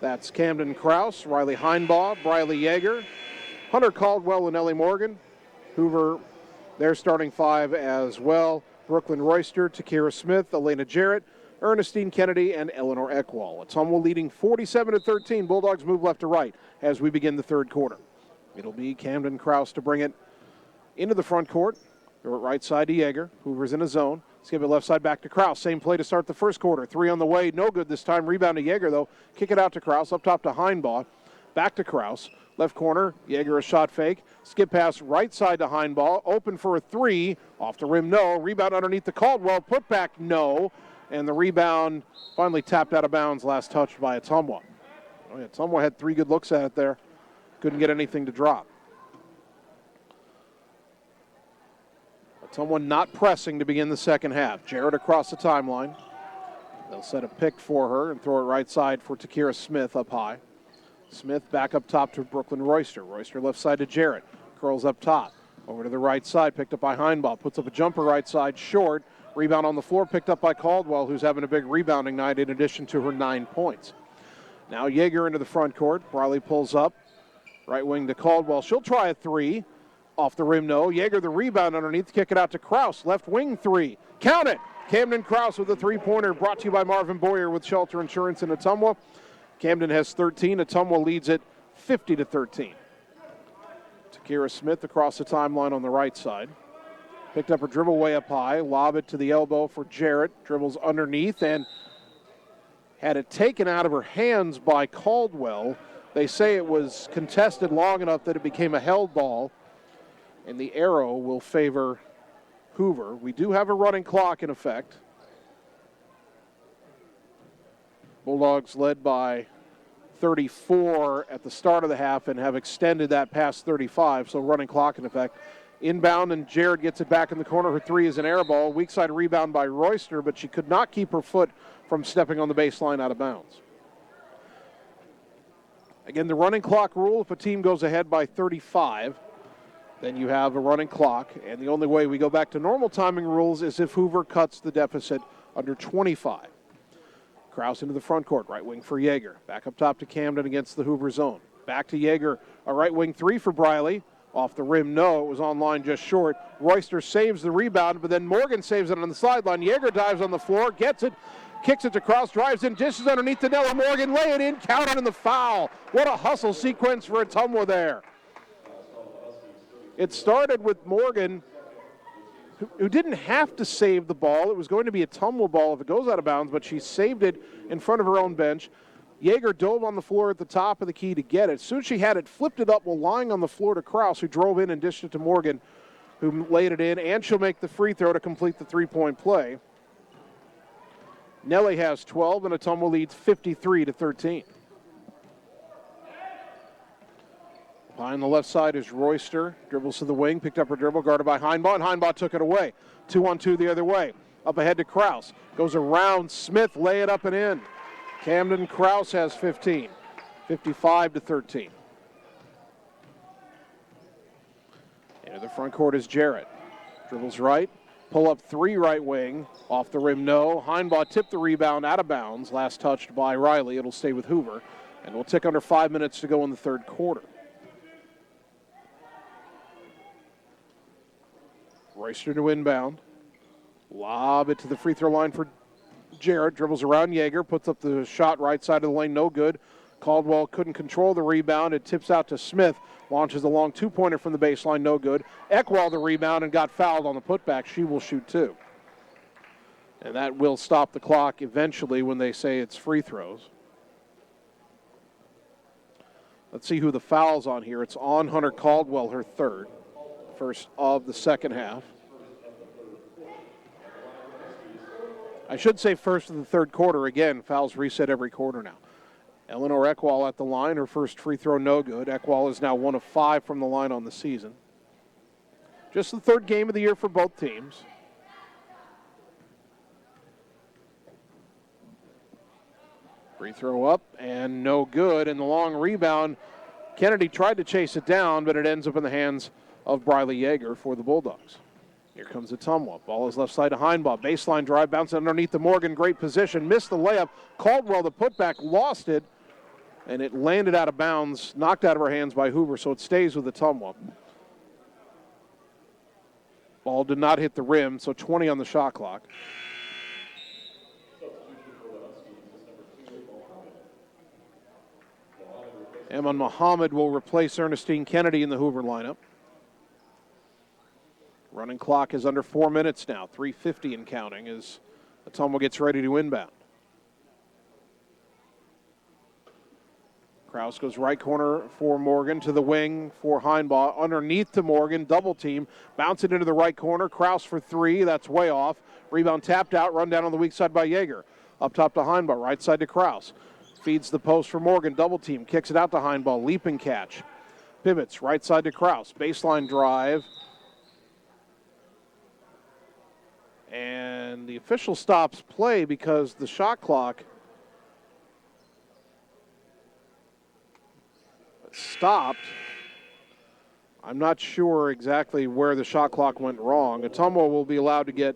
S2: That's Camden Krause, Riley Heinbaugh, Briley Yeager, Hunter Caldwell, and Ellie Morgan. Hoover, their starting five as well. Brooklyn Royster, Takira Smith, Elena Jarrett, Ernestine Kennedy, and Eleanor Eckwall. Ottumwa leading 47-13. Bulldogs move left to right as we begin the third quarter. It'll be Camden Krause to bring it into the front court. They're at right side to Yeager. Hoover's in a zone. Skip it left side back to Krause. Same play to start the first quarter. Three on the way. No good this time. Rebound to Yeager, though. Kick it out to Krause. Up top to Heinbaugh. Back to Krause. Left corner. Yeager a shot fake. Skip pass right side to Heinbaugh. Open for a three. Off the rim, no. Rebound underneath the Caldwell. Put back, no. And the rebound finally tapped out of bounds. Last touched by Ottumwa. Oh, yeah, Ottumwa had three good looks at it there. Couldn't get anything to drop. Ottumwa not pressing to begin the second half. Jarrett across the timeline. They'll set a pick for her and throw it right side for Takira Smith up high. Smith back up top to Brooklyn Royster. Royster left side to Jarrett. Curls up top. Over to the right side, picked up by Heinbaugh. Puts up a jumper right side, short. Rebound on the floor, picked up by Caldwell, who's having a big rebounding night in addition to her 9 points. Now Yeager into the front court. Briley pulls up. Right wing to Caldwell. She'll try a three. Off the rim, no. Yeager the rebound underneath. Kick it out to Krause. Left wing three. Count it! Camden Krause with a three-pointer, brought to you by Marvin Boyer with Shelter Insurance in Ottumwa. Camden has 13. Ottumwa leads it 50-13. Takira Smith across the timeline on the right side. Picked up her dribble way up high. Lob it to the elbow for Jarrett. Dribbles underneath and had it taken out of her hands by Caldwell. They say it was contested long enough that it became a held ball, and the arrow will favor Hoover. We do have a running clock in effect. Bulldogs led by 34 at the start of the half and have extended that past 35, so running clock in effect. Inbound, and Jarrett gets it back in the corner. Her three is an air ball. Weak side rebound by Royster, but she could not keep her foot from stepping on the baseline out of bounds. Again, the running clock rule, if a team goes ahead by 35, then you have a running clock, and the only way we go back to normal timing rules is if Hoover cuts the deficit under 25. Krause into the front court, right wing for Yeager. Back up top to Camden against the Hoover zone. Back to Yeager, a right wing three for Briley. Off the rim, no, it was on line just short. Royster saves the rebound, but then Morgan saves it on the sideline. Yeager dives on the floor, gets it, kicks it to Krause, drives in, dishes underneath to Nella Morgan, lay it in, counted in the foul. What a hustle sequence for Ottumwa there. It started with Morgan, who didn't have to save the ball. It was going to be a Ottumwa ball if it goes out of bounds, but she saved it in front of her own bench. Yeager dove on the floor at the top of the key to get it. As soon as she had it, flipped it up while lying on the floor to Krause, who drove in and dished it to Morgan, who laid it in, and she'll make the free throw to complete the three-point play. Nelly has 12, and Ottumwa leads 53-13. Behind the left side is Royster. Dribbles to the wing, picked up her dribble, guarded by Heinbaugh, and Heinbaugh took it away. 2-on-2 the other way. Up ahead to Krause. Goes around Smith, lay it up and in. Camden Krause has 15, 55-13. Into the front court is Jarrett. Dribbles right, pull up three right wing, off the rim, no. Heinbaugh tipped the rebound out of bounds, last touched by Riley. It'll stay with Hoover, and we'll tick under 5 minutes to go in the third quarter. Royster to inbound. Lob it to the free throw line for Jarrett. Dribbles around Yeager, puts up the shot right side of the lane, no good. Caldwell couldn't control the rebound. It tips out to Smith. Launches a long two-pointer from the baseline, no good. Eckwall the rebound and got fouled on the putback. She will shoot two. And that will stop the clock eventually when they say it's free throws. Let's see who the foul's on here. It's on Hunter Caldwell, her third. First of the second half. I should say first of the third quarter. Again, fouls reset every quarter now. Eleanor Eckwall at the line. Her first free throw, no good. Eckwall is now 1 of 5 from the line on the season. Just the third game of the year for both teams. Free throw up and no good. And the long rebound, Kennedy tried to chase it down, but it ends up in the hands of Briley Yeager for the Bulldogs. Here comes Ottumwa. Ball is left side to Heinbaugh. Baseline drive, bouncing underneath the Morgan. Great position. Missed the layup. Caldwell, the putback, lost it. And it landed out of bounds, knocked out of her hands by Hoover, so it stays with Ottumwa. Ball did not hit the rim, so 20 on the shot clock. Emma Muhammad will replace Ernestine Kennedy in the Hoover lineup. Running clock is under 4 minutes now, 3:50 and counting as Ottumwa gets ready to inbound. Kraus goes right corner for Morgan, to the wing for Heinbaugh, underneath to Morgan, double team, bounce it into the right corner, Kraus for three, that's way off. Rebound tapped out, run down on the weak side by Yeager. Up top to Heinbaugh, right side to Kraus. Feeds the post for Morgan, double team, kicks it out to Heinbaugh, leaping catch. Pivots, right side to Kraus, baseline drive. And the official stops play because the shot clock stopped. I'm not sure exactly where the shot clock went wrong. Ottumwa will be allowed to get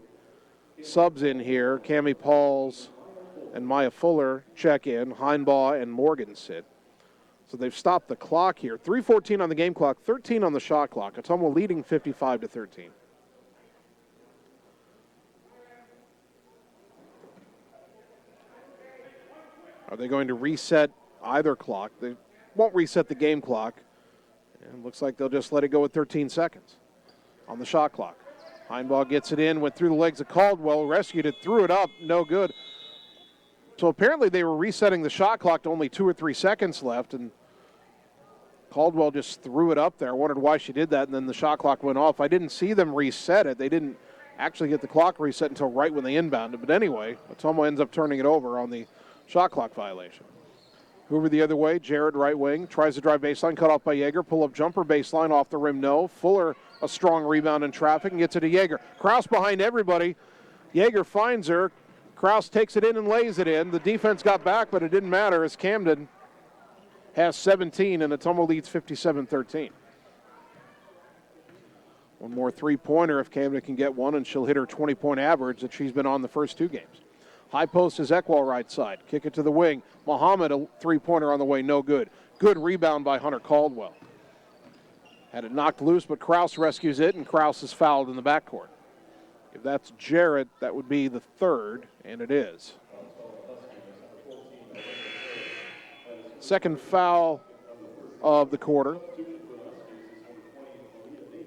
S2: subs in here. Cammie Pauls and Maya Fuller check in. Heinbaugh and Morgan sit. So they've stopped the clock here. 3:14 on the game clock, 13 on the shot clock. Ottumwa leading 55-13. Are they going to reset either clock? They won't reset the game clock. And looks like they'll just let it go with 13 seconds on the shot clock. Heinbaugh gets it in, went through the legs of Caldwell, rescued it, threw it up, no good. So apparently they were resetting the shot clock to only 2 or 3 seconds left, and Caldwell just threw it up there. I wondered why she did that, and then the shot clock went off. I didn't see them reset it. They didn't actually get the clock reset until right when they inbounded. But anyway, Ottumwa ends up turning it over on the shot clock violation. Hoover the other way, Jared right wing, tries to drive baseline, cut off by Yeager, pull-up jumper baseline, off the rim, no. Fuller, a strong rebound in traffic, and gets it to Yeager. Kraus behind everybody. Yeager finds her. Kraus takes it in and lays it in. The defense got back, but it didn't matter as Camden has 17, and Ottumwa leads 57-13. One more three-pointer if Camden can get one, and she'll hit her 20-point average that she's been on the first two games. High post is Eckwall right side. Kick it to the wing. Muhammad, a three-pointer on the way, no good. Good rebound by Hunter Caldwell. Had it knocked loose, but Kraus rescues it, and Kraus is fouled in the backcourt. If that's Jarrett, that would be the third, and it is. Second foul of the quarter.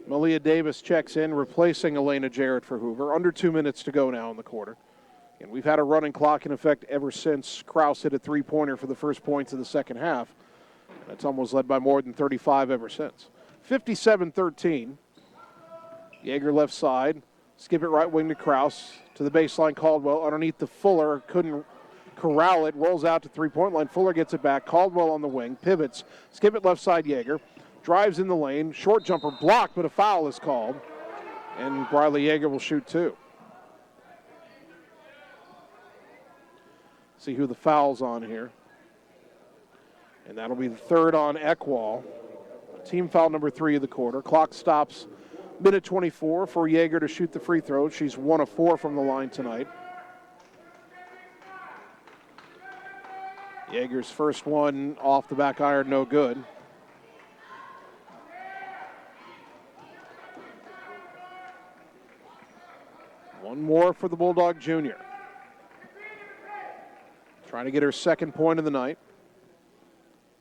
S2: Malia Davis checks in, replacing Elena Jarrett for Hoover. Under 2 minutes to go now in the quarter. And we've had a running clock in effect ever since Kraus hit a three-pointer for the first points of the second half. That's almost led by more than 35 ever since. 57-13. Yeager left side. Skip it right wing to Kraus. To the baseline, Caldwell. Underneath the Fuller. Couldn't corral it. Rolls out to three-point line. Fuller gets it back. Caldwell on the wing. Pivots. Skip it left side, Yeager. Drives in the lane. Short jumper blocked, but a foul is called. And Briley Yeager will shoot two. See who the foul's on here. And that'll be the third on Eckwall. Team foul number 3 of the quarter. Clock stops minute 24 for Yeager to shoot the free throw. She's 1 of 4 from the line tonight. Yeager's first one off the back iron, no good. One more for the Bulldog junior. Trying to get her second point of the night.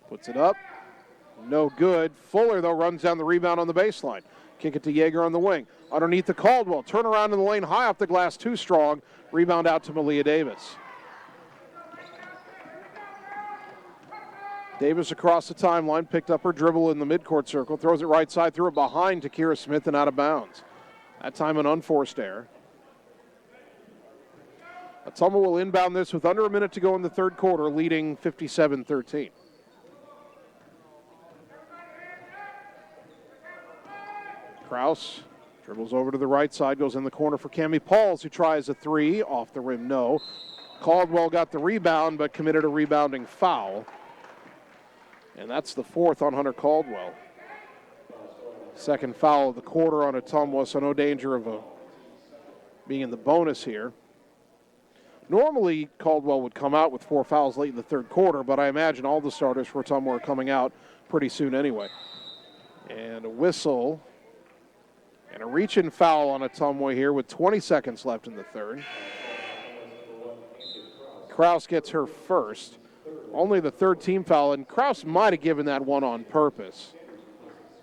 S2: Puts it up. No good. Fuller, though, runs down the rebound on the baseline. Kick it to Yeager on the wing. Underneath the Caldwell. Turn around in the lane, high off the glass, too strong. Rebound out to Malia Davis. Davis across the timeline, picked up her dribble in the midcourt circle, throws it right side, threw it behind to Kira Smith and out of bounds. That time an unforced error. Ottumwa will inbound this with under a minute to go in the third quarter, leading 57-13. Kraus Dribbles over to the right side, goes in the corner for Cami Pauls, who tries a three. Off the rim, no. Caldwell got the rebound, but committed a rebounding foul. And that's the fourth on Hunter Caldwell. Second foul of the quarter on Ottumwa, so no danger of being in the bonus here. Normally, Caldwell would come out with 4 fouls late in the third quarter, but I imagine all the starters for Ottumwa are coming out pretty soon anyway. And a whistle and a reach-in foul on Ottumwa here with 20 seconds left in the third. Kraus gets her first. Only the third team foul, and Kraus might have given that one on purpose.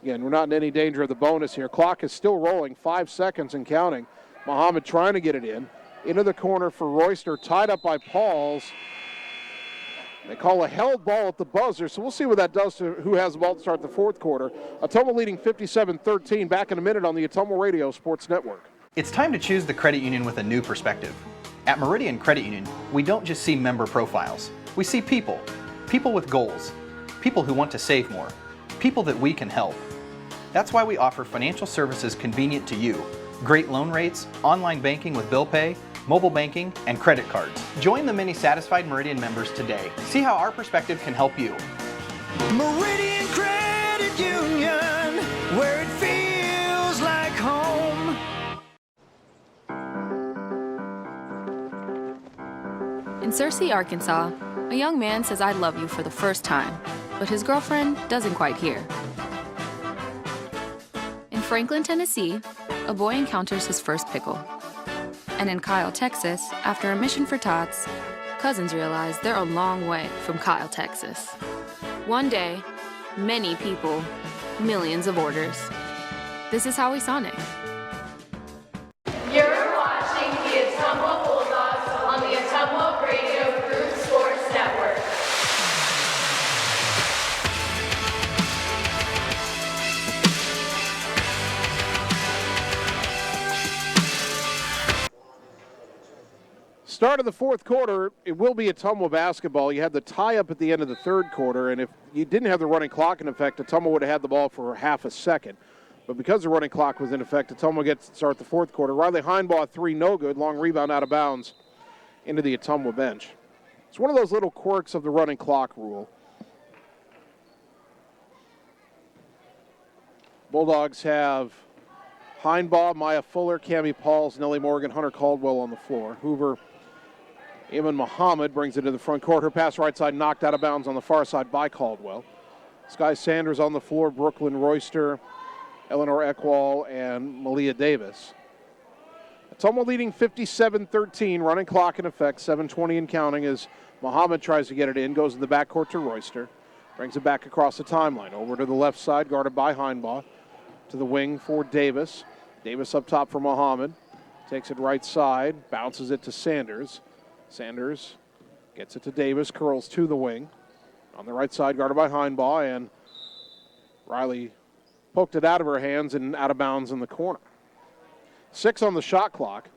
S2: Again, we're not in any danger of the bonus here. Clock is still rolling, 5 seconds and counting. Muhammad trying to get it in. Into the corner for Royster, tied up by Pauls. They call a held ball at the buzzer, so we'll see what that does to who has the ball to start the fourth quarter. Ottumwa leading 57-13. Back in a minute on the Ottumwa Radio Sports Network.
S10: It's time to choose the credit union with a new perspective. At Meridian Credit Union, we don't just see member profiles. We see people. People with goals. People who want to save more. People that we can help. That's why we offer financial services convenient to you. Great loan rates, online banking with bill pay, mobile banking, and credit cards. Join the many satisfied Meridian members today. See how our perspective can help you.
S13: Meridian Credit Union, where it feels like home.
S11: In Searcy, Arkansas, a young man says I love you for the first time, but his girlfriend doesn't quite hear. In Franklin, Tennessee, a boy encounters his first pickle. And in Kyle, Texas, after a mission for tots, cousins realize they're a long way from Kyle, Texas. One day, many people, millions of orders. This is Howie Sonic.
S9: You're watching the Ottumwa Bulldogs on the Ottumwa Radio Group Sports Network.
S2: Start of the fourth quarter, it will be Ottumwa basketball. You had the tie-up at the end of the third quarter, and if you didn't have the running clock in effect, Ottumwa would have had the ball for half a second. But because the running clock was in effect, Ottumwa gets to start the fourth quarter. Riley Heinbaugh, three, no good. Long rebound out of bounds into the Ottumwa bench. It's one of those little quirks of the running clock rule. Bulldogs have Heinbaugh, Maya Fuller, Cami Pauls, Nellie Morgan, Hunter Caldwell on the floor. Hoover, Eamon Muhammad brings it to the front court. Her pass right side knocked out of bounds on the far side by Caldwell. Sky Sanders on the floor, Brooklyn Royster, Eleanor Eckwall, and Malia Davis. Ottumwa leading 57-13, running clock in effect, 7:20 and counting as Muhammad tries to get it in, goes in the backcourt to Royster, brings it back across the timeline, over to the left side, guarded by Heinbaugh, to the wing for Davis. Davis up top for Muhammad, takes it right side, bounces it to Sanders. Sanders gets it to Davis, curls to the wing. On the right side, guarded by Heinbaugh, and Riley poked it out of her hands and out of bounds in the corner. 6 on the shot clock.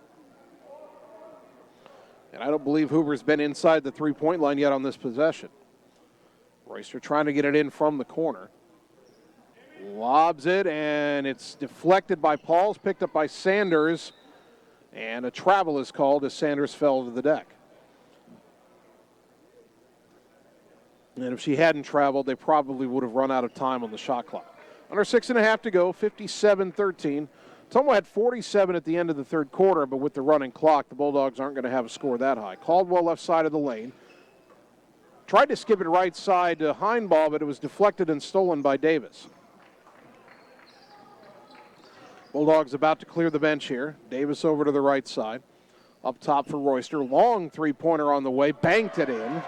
S2: And I don't believe Hoover's been inside the three-point line yet on this possession. Royster trying to get it in from the corner. Lobs it, and it's deflected by Pauls, picked up by Sanders, and a travel is called as Sanders fell to the deck. And if she hadn't traveled, they probably would have run out of time on the shot clock. Under 6.5 to go, 57-13. Ottumwa had 47 at the end of the third quarter, but with the running clock, the Bulldogs aren't going to have a score that high. Caldwell left side of the lane. Tried to skip it right side to Heinbaugh, but it was deflected and stolen by Davis. Bulldogs about to clear the bench here. Davis over to the right side. Up top for Royster. Long three-pointer on the way. Banked it in.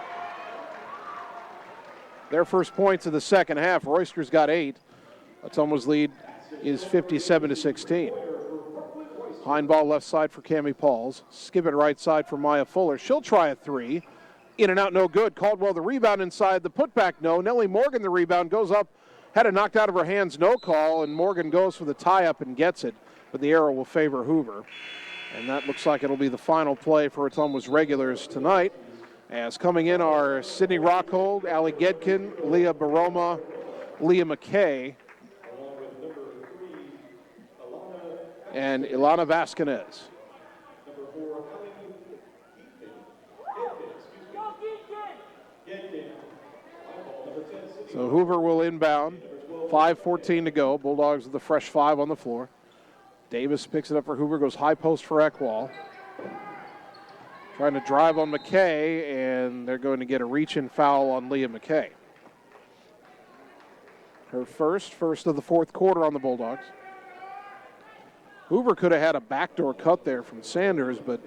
S2: Their first points of the second half. Royster's got 8. Ottumwa's lead is 57-16. Heinbaugh left side for Cami Pauls. Skip it right side for Maya Fuller. She'll try a three. In and out, no good. Caldwell the rebound inside. The putback, no. Nellie Morgan the rebound goes up. Had it knocked out of her hands, no call. And Morgan goes for the tie-up and gets it. But the arrow will favor Hoover. And that looks like it'll be the final play for Ottumwa's regulars tonight. As coming in are Sydney Rockhold, Allie Gedkin, Leah Baroma, Leah McKay. and Ilana Vasquez. So Hoover will inbound. 5:14 to go. Bulldogs with the fresh 5 on the floor. Davis picks it up for Hoover, goes high post for Eckwall. Trying to drive on McKay, and they're going to get a reach-in foul on Leah McKay. Her first of the fourth quarter on the Bulldogs. Hoover could have had a backdoor cut there from Sanders, but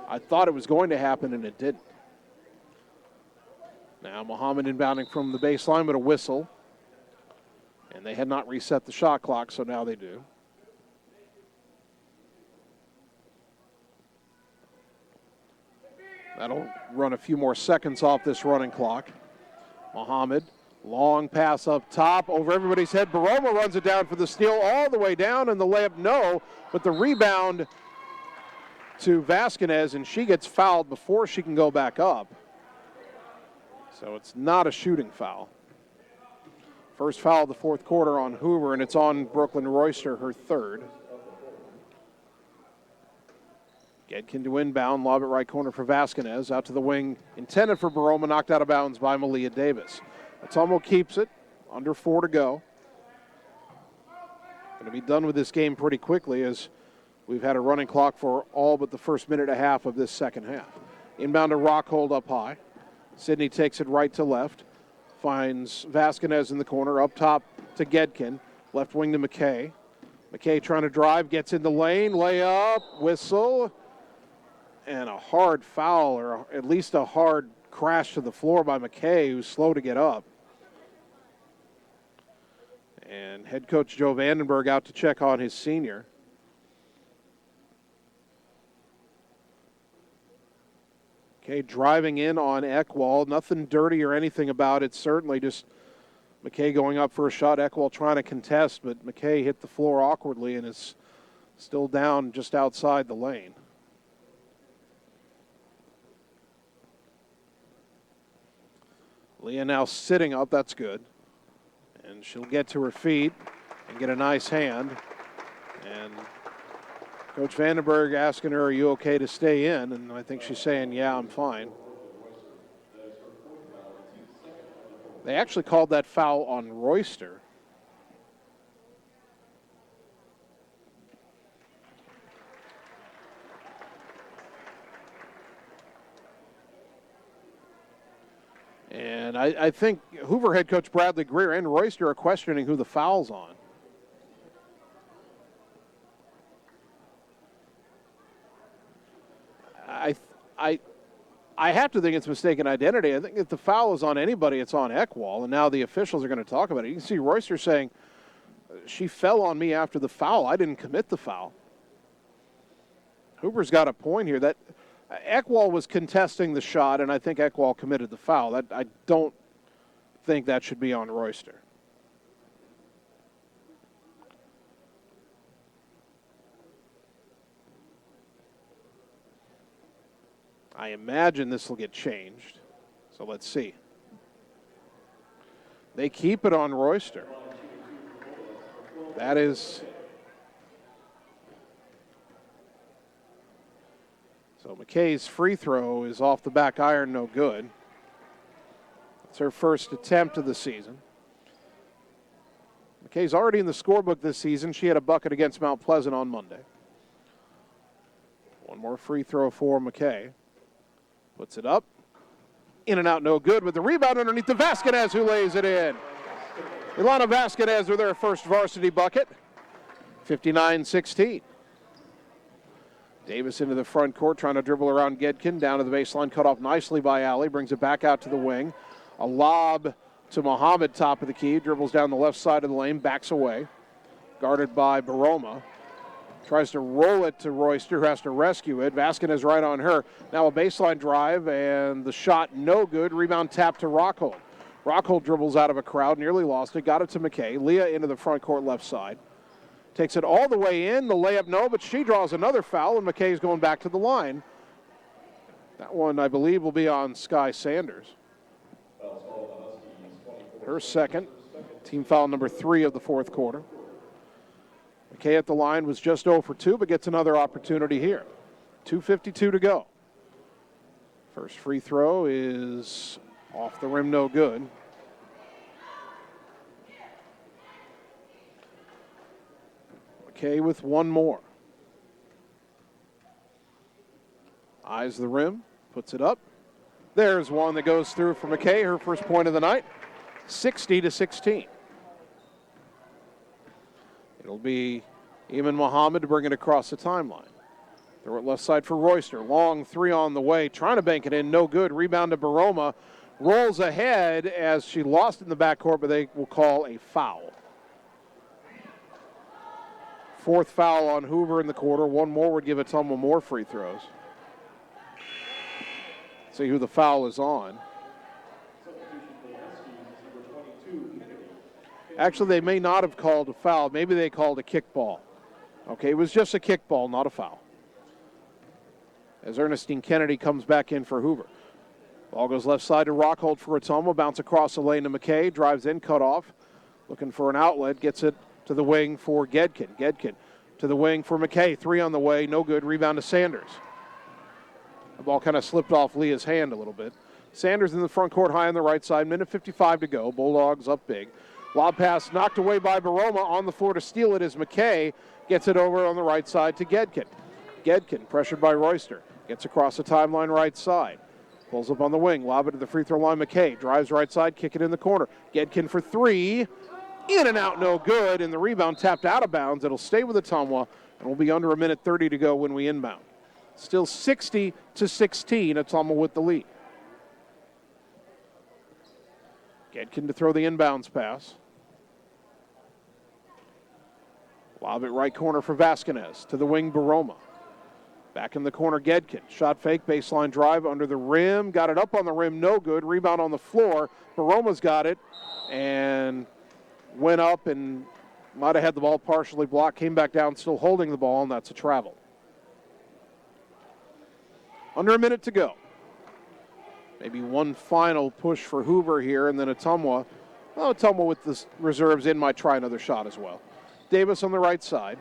S2: I thought it was going to happen, and it didn't. Now Muhammad inbounding from the baseline, but a whistle. And they had not reset the shot clock, so now they do. That'll run a few more seconds off this running clock. Muhammad, long pass up top, over everybody's head. Baroma runs it down for the steal all the way down, and the layup no, but the rebound to Vasquez, and she gets fouled before she can go back up. So it's not a shooting foul. First foul of the fourth quarter on Hoover, and it's on Brooklyn Royster, her third. Gedkin to inbound, lob it right corner for Vasquez, out to the wing, intended for Baroma, knocked out of bounds by Malia Davis. Ottumwa keeps it, under 4 to go. Going to be done with this game pretty quickly as we've had a running clock for all but the first minute and a half of this second half. Inbound to Rockhold up high. Sydney takes it right to left. Finds Vasquez in the corner, up top to Gedkin. Left wing to McKay. McKay trying to drive, gets in the lane, layup, whistle, and a hard foul, or at least a hard crash to the floor by McKay, who's slow to get up. And head coach Joe Vandenberg out to check on his senior. Okay, driving in on Eckwall. Nothing dirty or anything about it. Certainly just McKay going up for a shot. Eckwall trying to contest, but McKay hit the floor awkwardly and is still down just outside the lane. Leah now sitting up. That's good. And she'll get to her feet and get a nice hand. And Coach Vandenberg asking her, are you okay to stay in? And I think she's saying, yeah, I'm fine. They actually called that foul on Royster. And I think Hoover head coach Bradley Greer and Royster are questioning who the foul's on. I have to think it's mistaken identity. I think if the foul is on anybody, it's on Eckwall, and now the officials are going to talk about it. You can see Royster saying, she fell on me after the foul. I didn't commit the foul. Hoover's got a point here. That Eckwall was contesting the shot, and I think Eckwall committed the foul. I don't think that should be on Royster. I imagine this will get changed. So let's see. They keep it on Royster. That is. So McKay's free throw is off the back iron, no good. It's her first attempt of the season. McKay's already in the scorebook this season. She had a bucket against Mount Pleasant on Monday. One more free throw for McKay. Puts it up. In and out, no good. With the rebound underneath to Vasquez, who lays it in. Ilana Vasquez with her first varsity bucket. 59-16. Davis into the front court, trying to dribble around Gedkin. Down to the baseline, cut off nicely by Alley. Brings it back out to the wing. A lob to Muhammad, top of the key. Dribbles down the left side of the lane, backs away. Guarded by Baroma. Tries to roll it to Royster, who has to rescue it. Vasquez right on her. Now a baseline drive, and the shot no good. Rebound tap to Rockhold. Rockhold dribbles out of a crowd, nearly lost it. Got it to McKay. Leah into the front court left side. Takes it all the way in. The layup no, but she draws another foul, and McKay's going back to the line. That one, I believe, will be on Sky Sanders. Her second. Team foul number 3 of the fourth quarter. McKay at the line was just 0 for 2, but gets another opportunity here. 2:52 to go. First free throw is off the rim, no good. McKay with one more. Eyes the rim, puts it up. There's one that goes through for McKay, her first point of the night, 60-16. It'll be Eamon Muhammad to bring it across the timeline. Throw it left side for Royster. Long three on the way, trying to bank it in, no good. Rebound to Baroma. Rolls ahead as she lost in the backcourt, but they will call a foul. Fourth foul on Hoover in the quarter. One more would give Ottumwa more free throws. See who the foul is on. Actually, they may not have called a foul. Maybe they called a kickball. Okay, it was just a kickball, not a foul. As Ernestine Kennedy comes back in for Hoover. Ball goes left side to Rockhold for Ottumwa. Bounce across the lane to McKay. Drives in, cut off. Looking for an outlet. Gets it to the wing for Gedkin. Gedkin to the wing for McKay. Three on the way. No good. Rebound to Sanders. The ball kind of slipped off Leah's hand a little bit. Sanders in the front court, high on the right side. Minute 55 to go. Bulldogs up big. Lob pass knocked away by Baroma. On the floor to steal it is McKay. Gets it over on the right side to Gedkin. Gedkin, pressured by Royster. Gets across the timeline right side. Pulls up on the wing. Lob it to the free throw line. McKay drives right side. Kick it in the corner. Gedkin for three. In and out, no good. And the rebound tapped out of bounds. It'll stay with Ottumwa. And we'll be under a minute 30 to go when we inbound. Still 60-16. Ottumwa with the lead. Gedkin to throw the inbounds pass. Lob it right corner for Vasquez. To the wing, Baroma. Back in the corner, Gedkin. Shot fake, baseline drive under the rim. Got it up on the rim, no good. Rebound on the floor. Baroma's got it and went up and might have had the ball partially blocked. Came back down, still holding the ball, and that's a travel. Under a minute to go. Maybe one final push for Hoover here, and then Ottumwa. Well, Ottumwa with the reserves in might try another shot as well. Davis on the right side.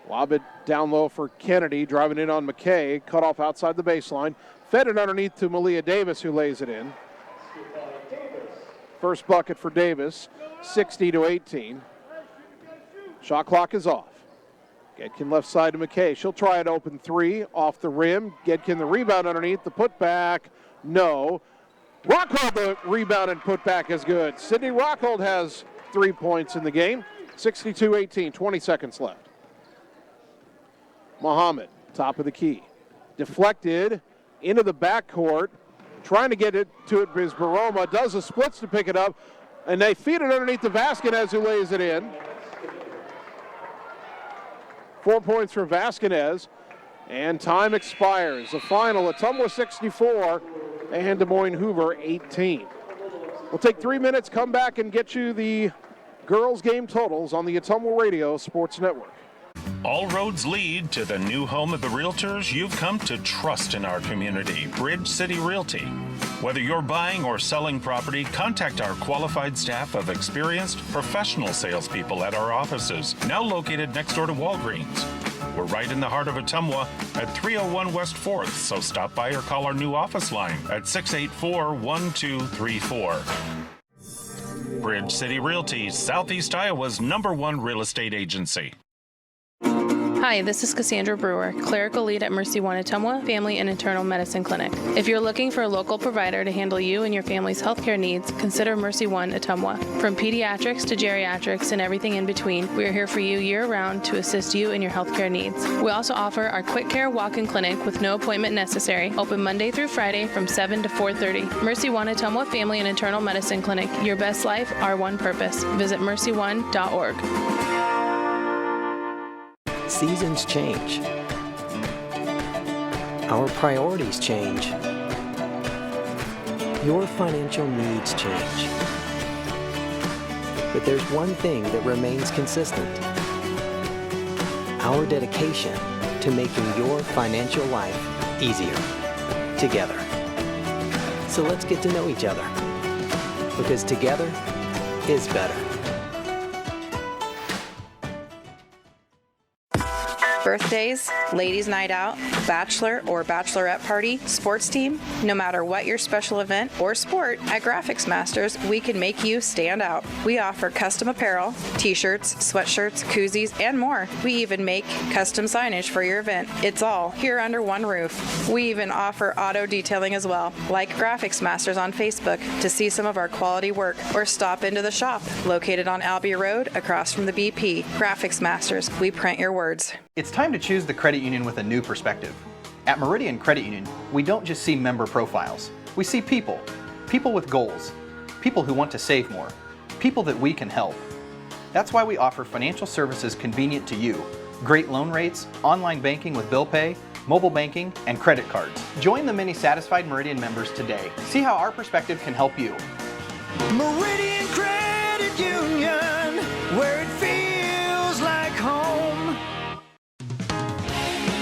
S2: Lob it down low for Kennedy, driving in on McKay. Cut off outside the baseline. Fed it underneath to Malia Davis, who lays it in. First bucket for Davis, 60-18. Shot clock is off. Gedkin left side to McKay. She'll try an open three off the rim. Gedkin the rebound underneath. The putback, no. Rockhold the rebound and putback is good. Sydney Rockhold has 3 points in the game. 62-18, 20 seconds left. Muhammad, top of the key. Deflected into the backcourt. Trying to get it to it is Baroma. Does the splits to pick it up. And they feed it underneath to Vasquez, who lays it in. 4 points for Vasquez. And time expires. The final, Ottumwa 64 and Des Moines Hoover 18. We'll take 3 minutes, come back and get you the girls' game totals on the Ottumwa Radio Sports Network.
S3: All roads lead to the new home of the realtors you've come to trust in our community, Bridge City Realty. Whether you're buying or selling property, contact our qualified staff of experienced professional salespeople at our offices, now located next door to Walgreens. We're right in the heart of Ottumwa at 301 West 4th, so stop by or call our new office line at 684-1234. Bridge City Realty, Southeast Iowa's #1 real estate agency.
S6: Hi, this is Cassandra Brewer, clerical lead at Mercy One Ottumwa Family and Internal Medicine Clinic. If you're looking for a local provider to handle you and your family's healthcare needs, consider Mercy One Ottumwa. From pediatrics to geriatrics and everything in between, we are here for you year-round to assist you in your healthcare needs. We also offer our quick care walk-in clinic with no appointment necessary, open Monday through Friday from 7 to 4:30. Mercy One Ottumwa Family and Internal Medicine Clinic. Your best life, our one purpose. Visit mercyone.org.
S4: Seasons change. Our priorities change. Your financial needs change. But there's one thing that remains consistent. Our dedication to making your financial life easier together. So let's get to know each other, because together is better.
S6: Birthdays, ladies' night out, bachelor or bachelorette party, sports team, no matter what your special event or sport, at Graphics Masters, we can make you stand out. We offer custom apparel, t-shirts, sweatshirts, koozies, and more. We even make custom signage for your event. It's all here under one roof. We even offer auto detailing as well. Like Graphics Masters on Facebook to see some of our quality work, or stop into the shop located on Albee Road across from the BP. Graphics Masters, we print your words.
S10: It's time to choose the credit union with a new perspective. At Meridian Credit Union, we don't just see member profiles. We see people. People with goals. People who want to save more. People that we can help. That's why we offer financial services convenient to you. Great loan rates, online banking with bill pay, mobile banking, and credit cards. Join the many satisfied Meridian members today. See how our perspective can help you.
S13: Meridian Credit Union, where it feels like home.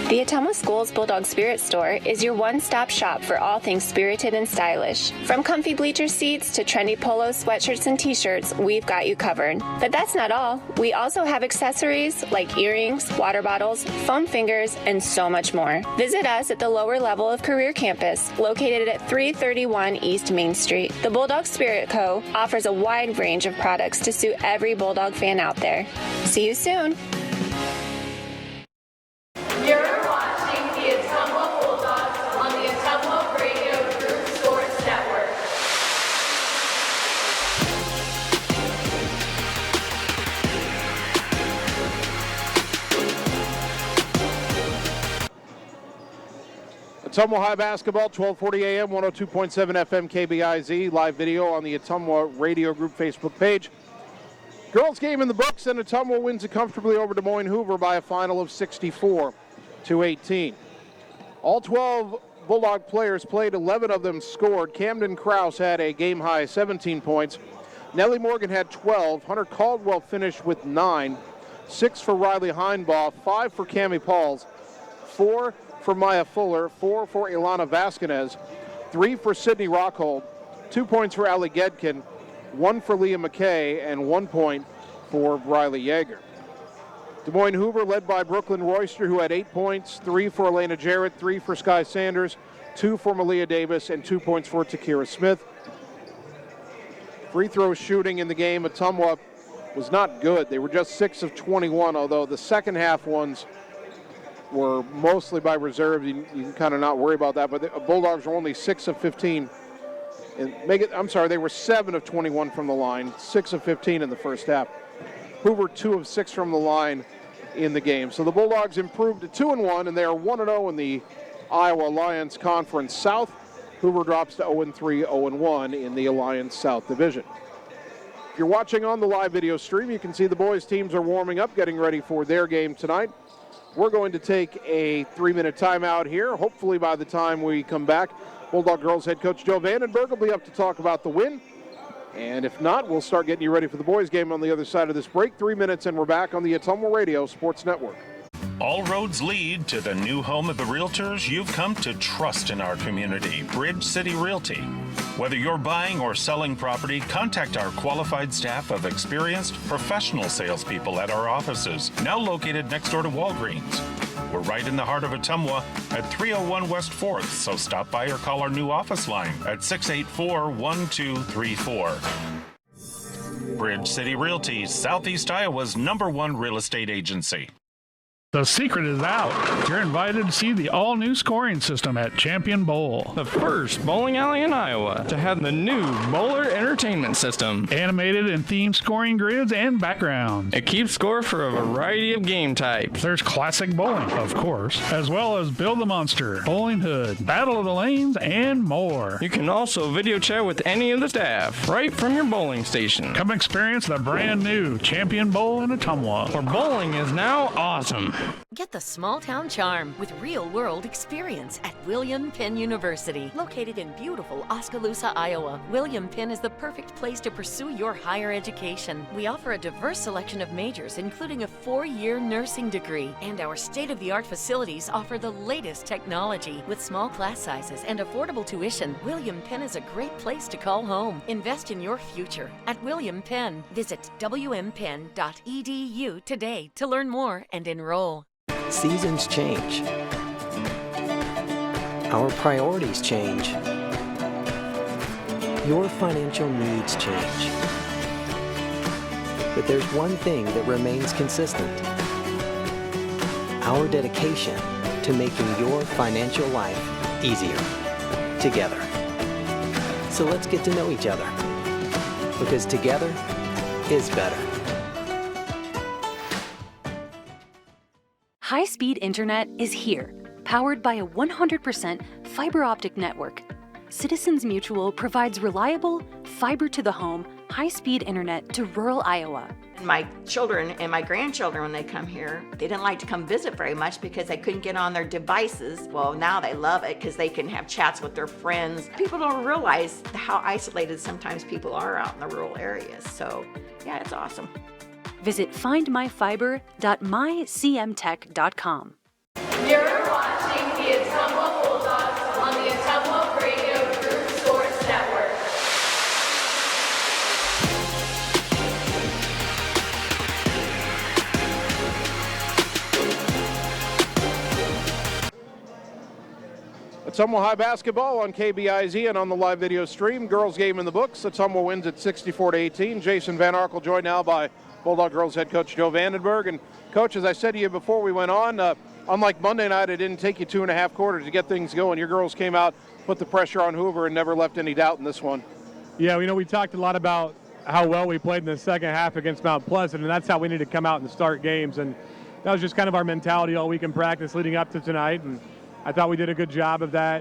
S19: The Ottumwa Schools Bulldog Spirit Store is your one-stop shop for all things spirited and stylish. From comfy bleacher seats to trendy polos, sweatshirts, and t-shirts, we've got you covered. But that's not all. We also have accessories like earrings, water bottles, foam fingers, and so much more. Visit us at the lower level of Career Campus, located at 331 East Main Street. The Bulldog Spirit Co. offers a wide range of products to suit every Bulldog fan out there. See you soon.
S9: You're watching the Ottumwa Bulldogs on the Ottumwa Radio Group Sports Network.
S2: Ottumwa High Basketball, 1240 AM, 102.7 FM KBIZ. Live video on the Ottumwa Radio Group Facebook page. Girls game in the books, and Ottumwa wins it comfortably over Des Moines Hoover by a final of 64-18. All 12 Bulldog players played, 11 of them scored. Camden Krause had a game-high 17 points. Nellie Morgan had 12. Hunter Caldwell finished with 9. 6 for Riley Heinbaugh, 5 for Cammie Pauls, 4 for Maya Fuller, 4 for Ilana Vasquez, 3 for Sydney Rockhold, 2 points for Allie Gedkin, 1 for Leah McKay, and 1 point for Riley Yeager. Des Moines Hoover led by Brooklyn Royster, who had 8 points, 3 for Elena Jarrett, 3 for Sky Sanders, 2 for Malia Davis, and 2 points for Takira Smith. Free throw shooting in the game, Ottumwa was not good. They were just 6 of 21, although the second half ones were mostly by reserve. You can kind of not worry about that, but the Bulldogs were only 6 of 15. And they were 7 of 21 from the line, 6 of 15 in the first half. Hoover 2 of 6 from the line in the game. So the Bulldogs improved to 2-1, and they are 1-0 in the Iowa Alliance Conference South. Hoover drops to 0-3, 0-1 in the Alliance South Division. If you're watching on the live video stream, you can see the boys' teams are warming up, getting ready for their game tonight. We're going to take a 3-minute timeout here. Hopefully by the time we come back, Bulldog girls head coach Joe Vandenberg will be up to talk about the win. And if not, we'll start getting you ready for the boys' game on the other side of this break. 3 minutes, and we're back on the Ottumwa Radio Sports Network.
S3: All roads lead to the new home of the realtors you've come to trust in our community, Bridge City Realty. Whether you're buying or selling property, contact our qualified staff of experienced professional salespeople at our offices, now located next door to Walgreens. We're right in the heart of Ottumwa at 301 West 4th, so stop by or call our new office line at 684-1234. Bridge City Realty, Southeast Iowa's #1 real estate agency.
S15: The secret is out. You're invited to see the all-new scoring system at Champion Bowl.
S16: The first bowling alley in Iowa to have the new bowler entertainment system.
S15: Animated and themed scoring grids and backgrounds.
S16: It keeps score for a variety of game types.
S15: There's classic bowling, of course, as well as Build the Monster, Bowling Hood, Battle of the Lanes, and more.
S16: You can also video chat with any of the staff right from your bowling station.
S15: Come experience the brand new Champion Bowl in Ottumwa,
S16: where bowling is now awesome.
S7: Get the small-town charm with real-world experience at William Penn University. Located in beautiful Oskaloosa, Iowa, William Penn is the perfect place to pursue your higher education. We offer a diverse selection of majors, including a 4-year nursing degree. And our state-of-the-art facilities offer the latest technology. With small class sizes and affordable tuition, William Penn is a great place to call home. Invest in your future at William Penn. Visit wmpenn.edu today to learn more and enroll.
S4: Seasons change. Our priorities change. Your financial needs change. But there's one thing that remains consistent. Our dedication to making your financial life easier together. So let's get to know each other, because together is better.
S17: High-speed internet is here, powered by a 100% fiber optic network. Citizens Mutual provides reliable, fiber-to-the-home, high-speed internet to rural Iowa.
S18: My children and my grandchildren, when they come here, they didn't like to come visit very much because they couldn't get on their devices. Well, now they love it because they can have chats with their friends. People don't realize how isolated sometimes people are out in the rural areas. So, yeah, it's awesome.
S17: Visit findmyfiber.mycmtech.com.
S9: You're watching the Ottumwa Bulldogs on the Ottumwa Radio Group Sports Network.
S2: Ottumwa High basketball on KBIZ and on the live video stream. Girls game in the books. Ottumwa wins at 64-18. Jason Van Arkel joined now by Bulldog girls head coach Joe Vandenberg. And coach, as I said to you before we went on, unlike Monday night, it didn't take you 2.5 quarters to get things going. Your girls came out, put the pressure on Hoover, and never left any doubt in this one.
S12: Yeah, we talked a lot about how well we played in the second half against Mount Pleasant, and that's how we need to come out and start games. And that was just kind of our mentality all week in practice leading up to tonight. And I thought we did a good job of that.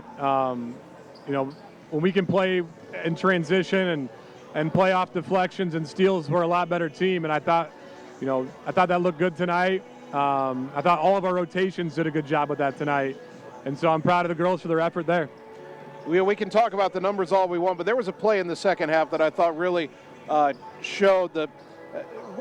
S12: When we can play in transition and play off deflections and steals, we're a lot better team. And I thought that looked good tonight. I thought all of our rotations did a good job with that tonight. And so I'm proud of the girls for their effort there.
S2: We can talk about the numbers all we want, but there was a play in the second half that I thought really showed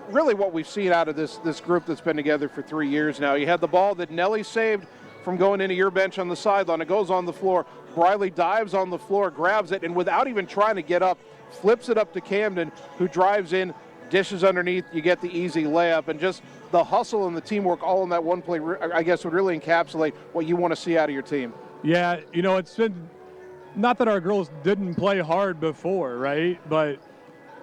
S2: really what we've seen out of this group that's been together for 3 years now. You had the ball that Nelly saved from going into your bench on the sideline. It goes on the floor. Briley dives on the floor, grabs it, and without even trying to get up, flips it up to Camden, who drives in, dishes underneath. You get the easy layup, and just the hustle and the teamwork all in that one play, I guess, would really encapsulate what you want to see out of your team.
S12: Yeah, it's been not that our girls didn't play hard before, right? But,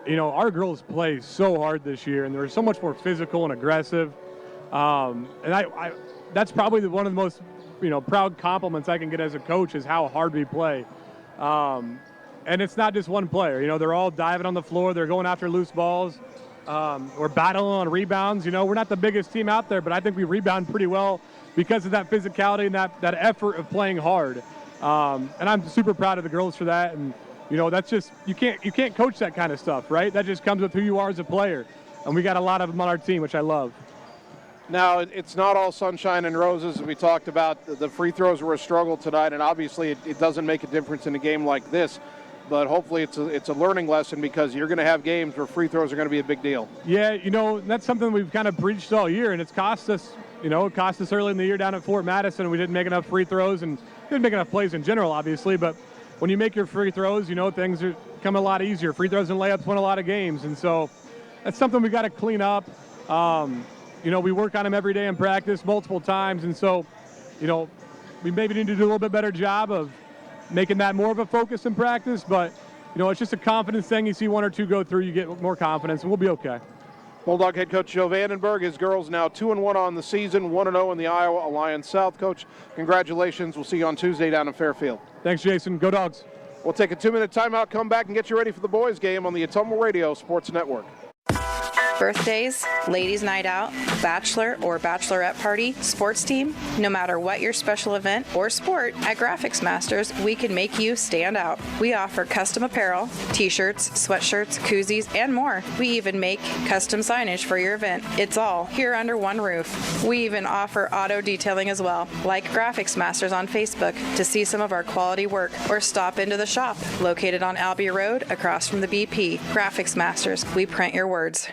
S12: our girls play so hard this year, and they're so much more physical and aggressive. And I that's probably one of the most, proud compliments I can get as a coach is how hard we play. And it's not just one player. They're all diving on the floor. They're going after loose balls. We're battling on rebounds. We're not the biggest team out there, but I think we rebound pretty well because of that physicality and that effort of playing hard. And I'm super proud of the girls for that. And, that's just, you can't coach that kind of stuff, right? That just comes with who you are as a player. And we got a lot of them on our team, which I love.
S2: Now, it's not all sunshine and roses, as we talked about. The free throws were a struggle tonight, and obviously it doesn't make a difference in a game like this. But hopefully it's a learning lesson, because you're going to have games where free throws are going to be a big deal.
S12: Yeah, that's something we've kind of preached all year, and it's cost us. It cost us early in the year down at Fort Madison. We didn't make enough free throws and didn't make enough plays in general, obviously. But when you make your free throws, things come a lot easier. Free throws and layups win a lot of games, and so that's something we got to clean up. We work on them every day in practice multiple times, and so, we maybe need to do a little bit better job of making that more of a focus in practice, but, it's just a confidence thing. You see one or two go through, you get more confidence, and we'll be okay.
S2: Bulldog head coach Joe Vandenberg, his girls now 2-1 on the season, 1-0 in the Iowa Alliance South. Coach, congratulations. We'll see you on Tuesday down in Fairfield.
S12: Thanks, Jason. Go Dogs.
S2: We'll take a 2-minute timeout, come back, and get you ready for the boys' game on the Ottumwa Radio Sports Network.
S6: Birthdays, ladies' night out, bachelor or bachelorette party, sports team, no matter what your special event or sport, at Graphics Masters, we can make you stand out. We offer custom apparel, t-shirts, sweatshirts, koozies, and more. We even make custom signage for your event. It's all here under one roof. We even offer auto detailing as well. Like Graphics Masters on Facebook to see some of our quality work, or stop into the shop located on Albee Road across from the BP. Graphics Masters, we print your words.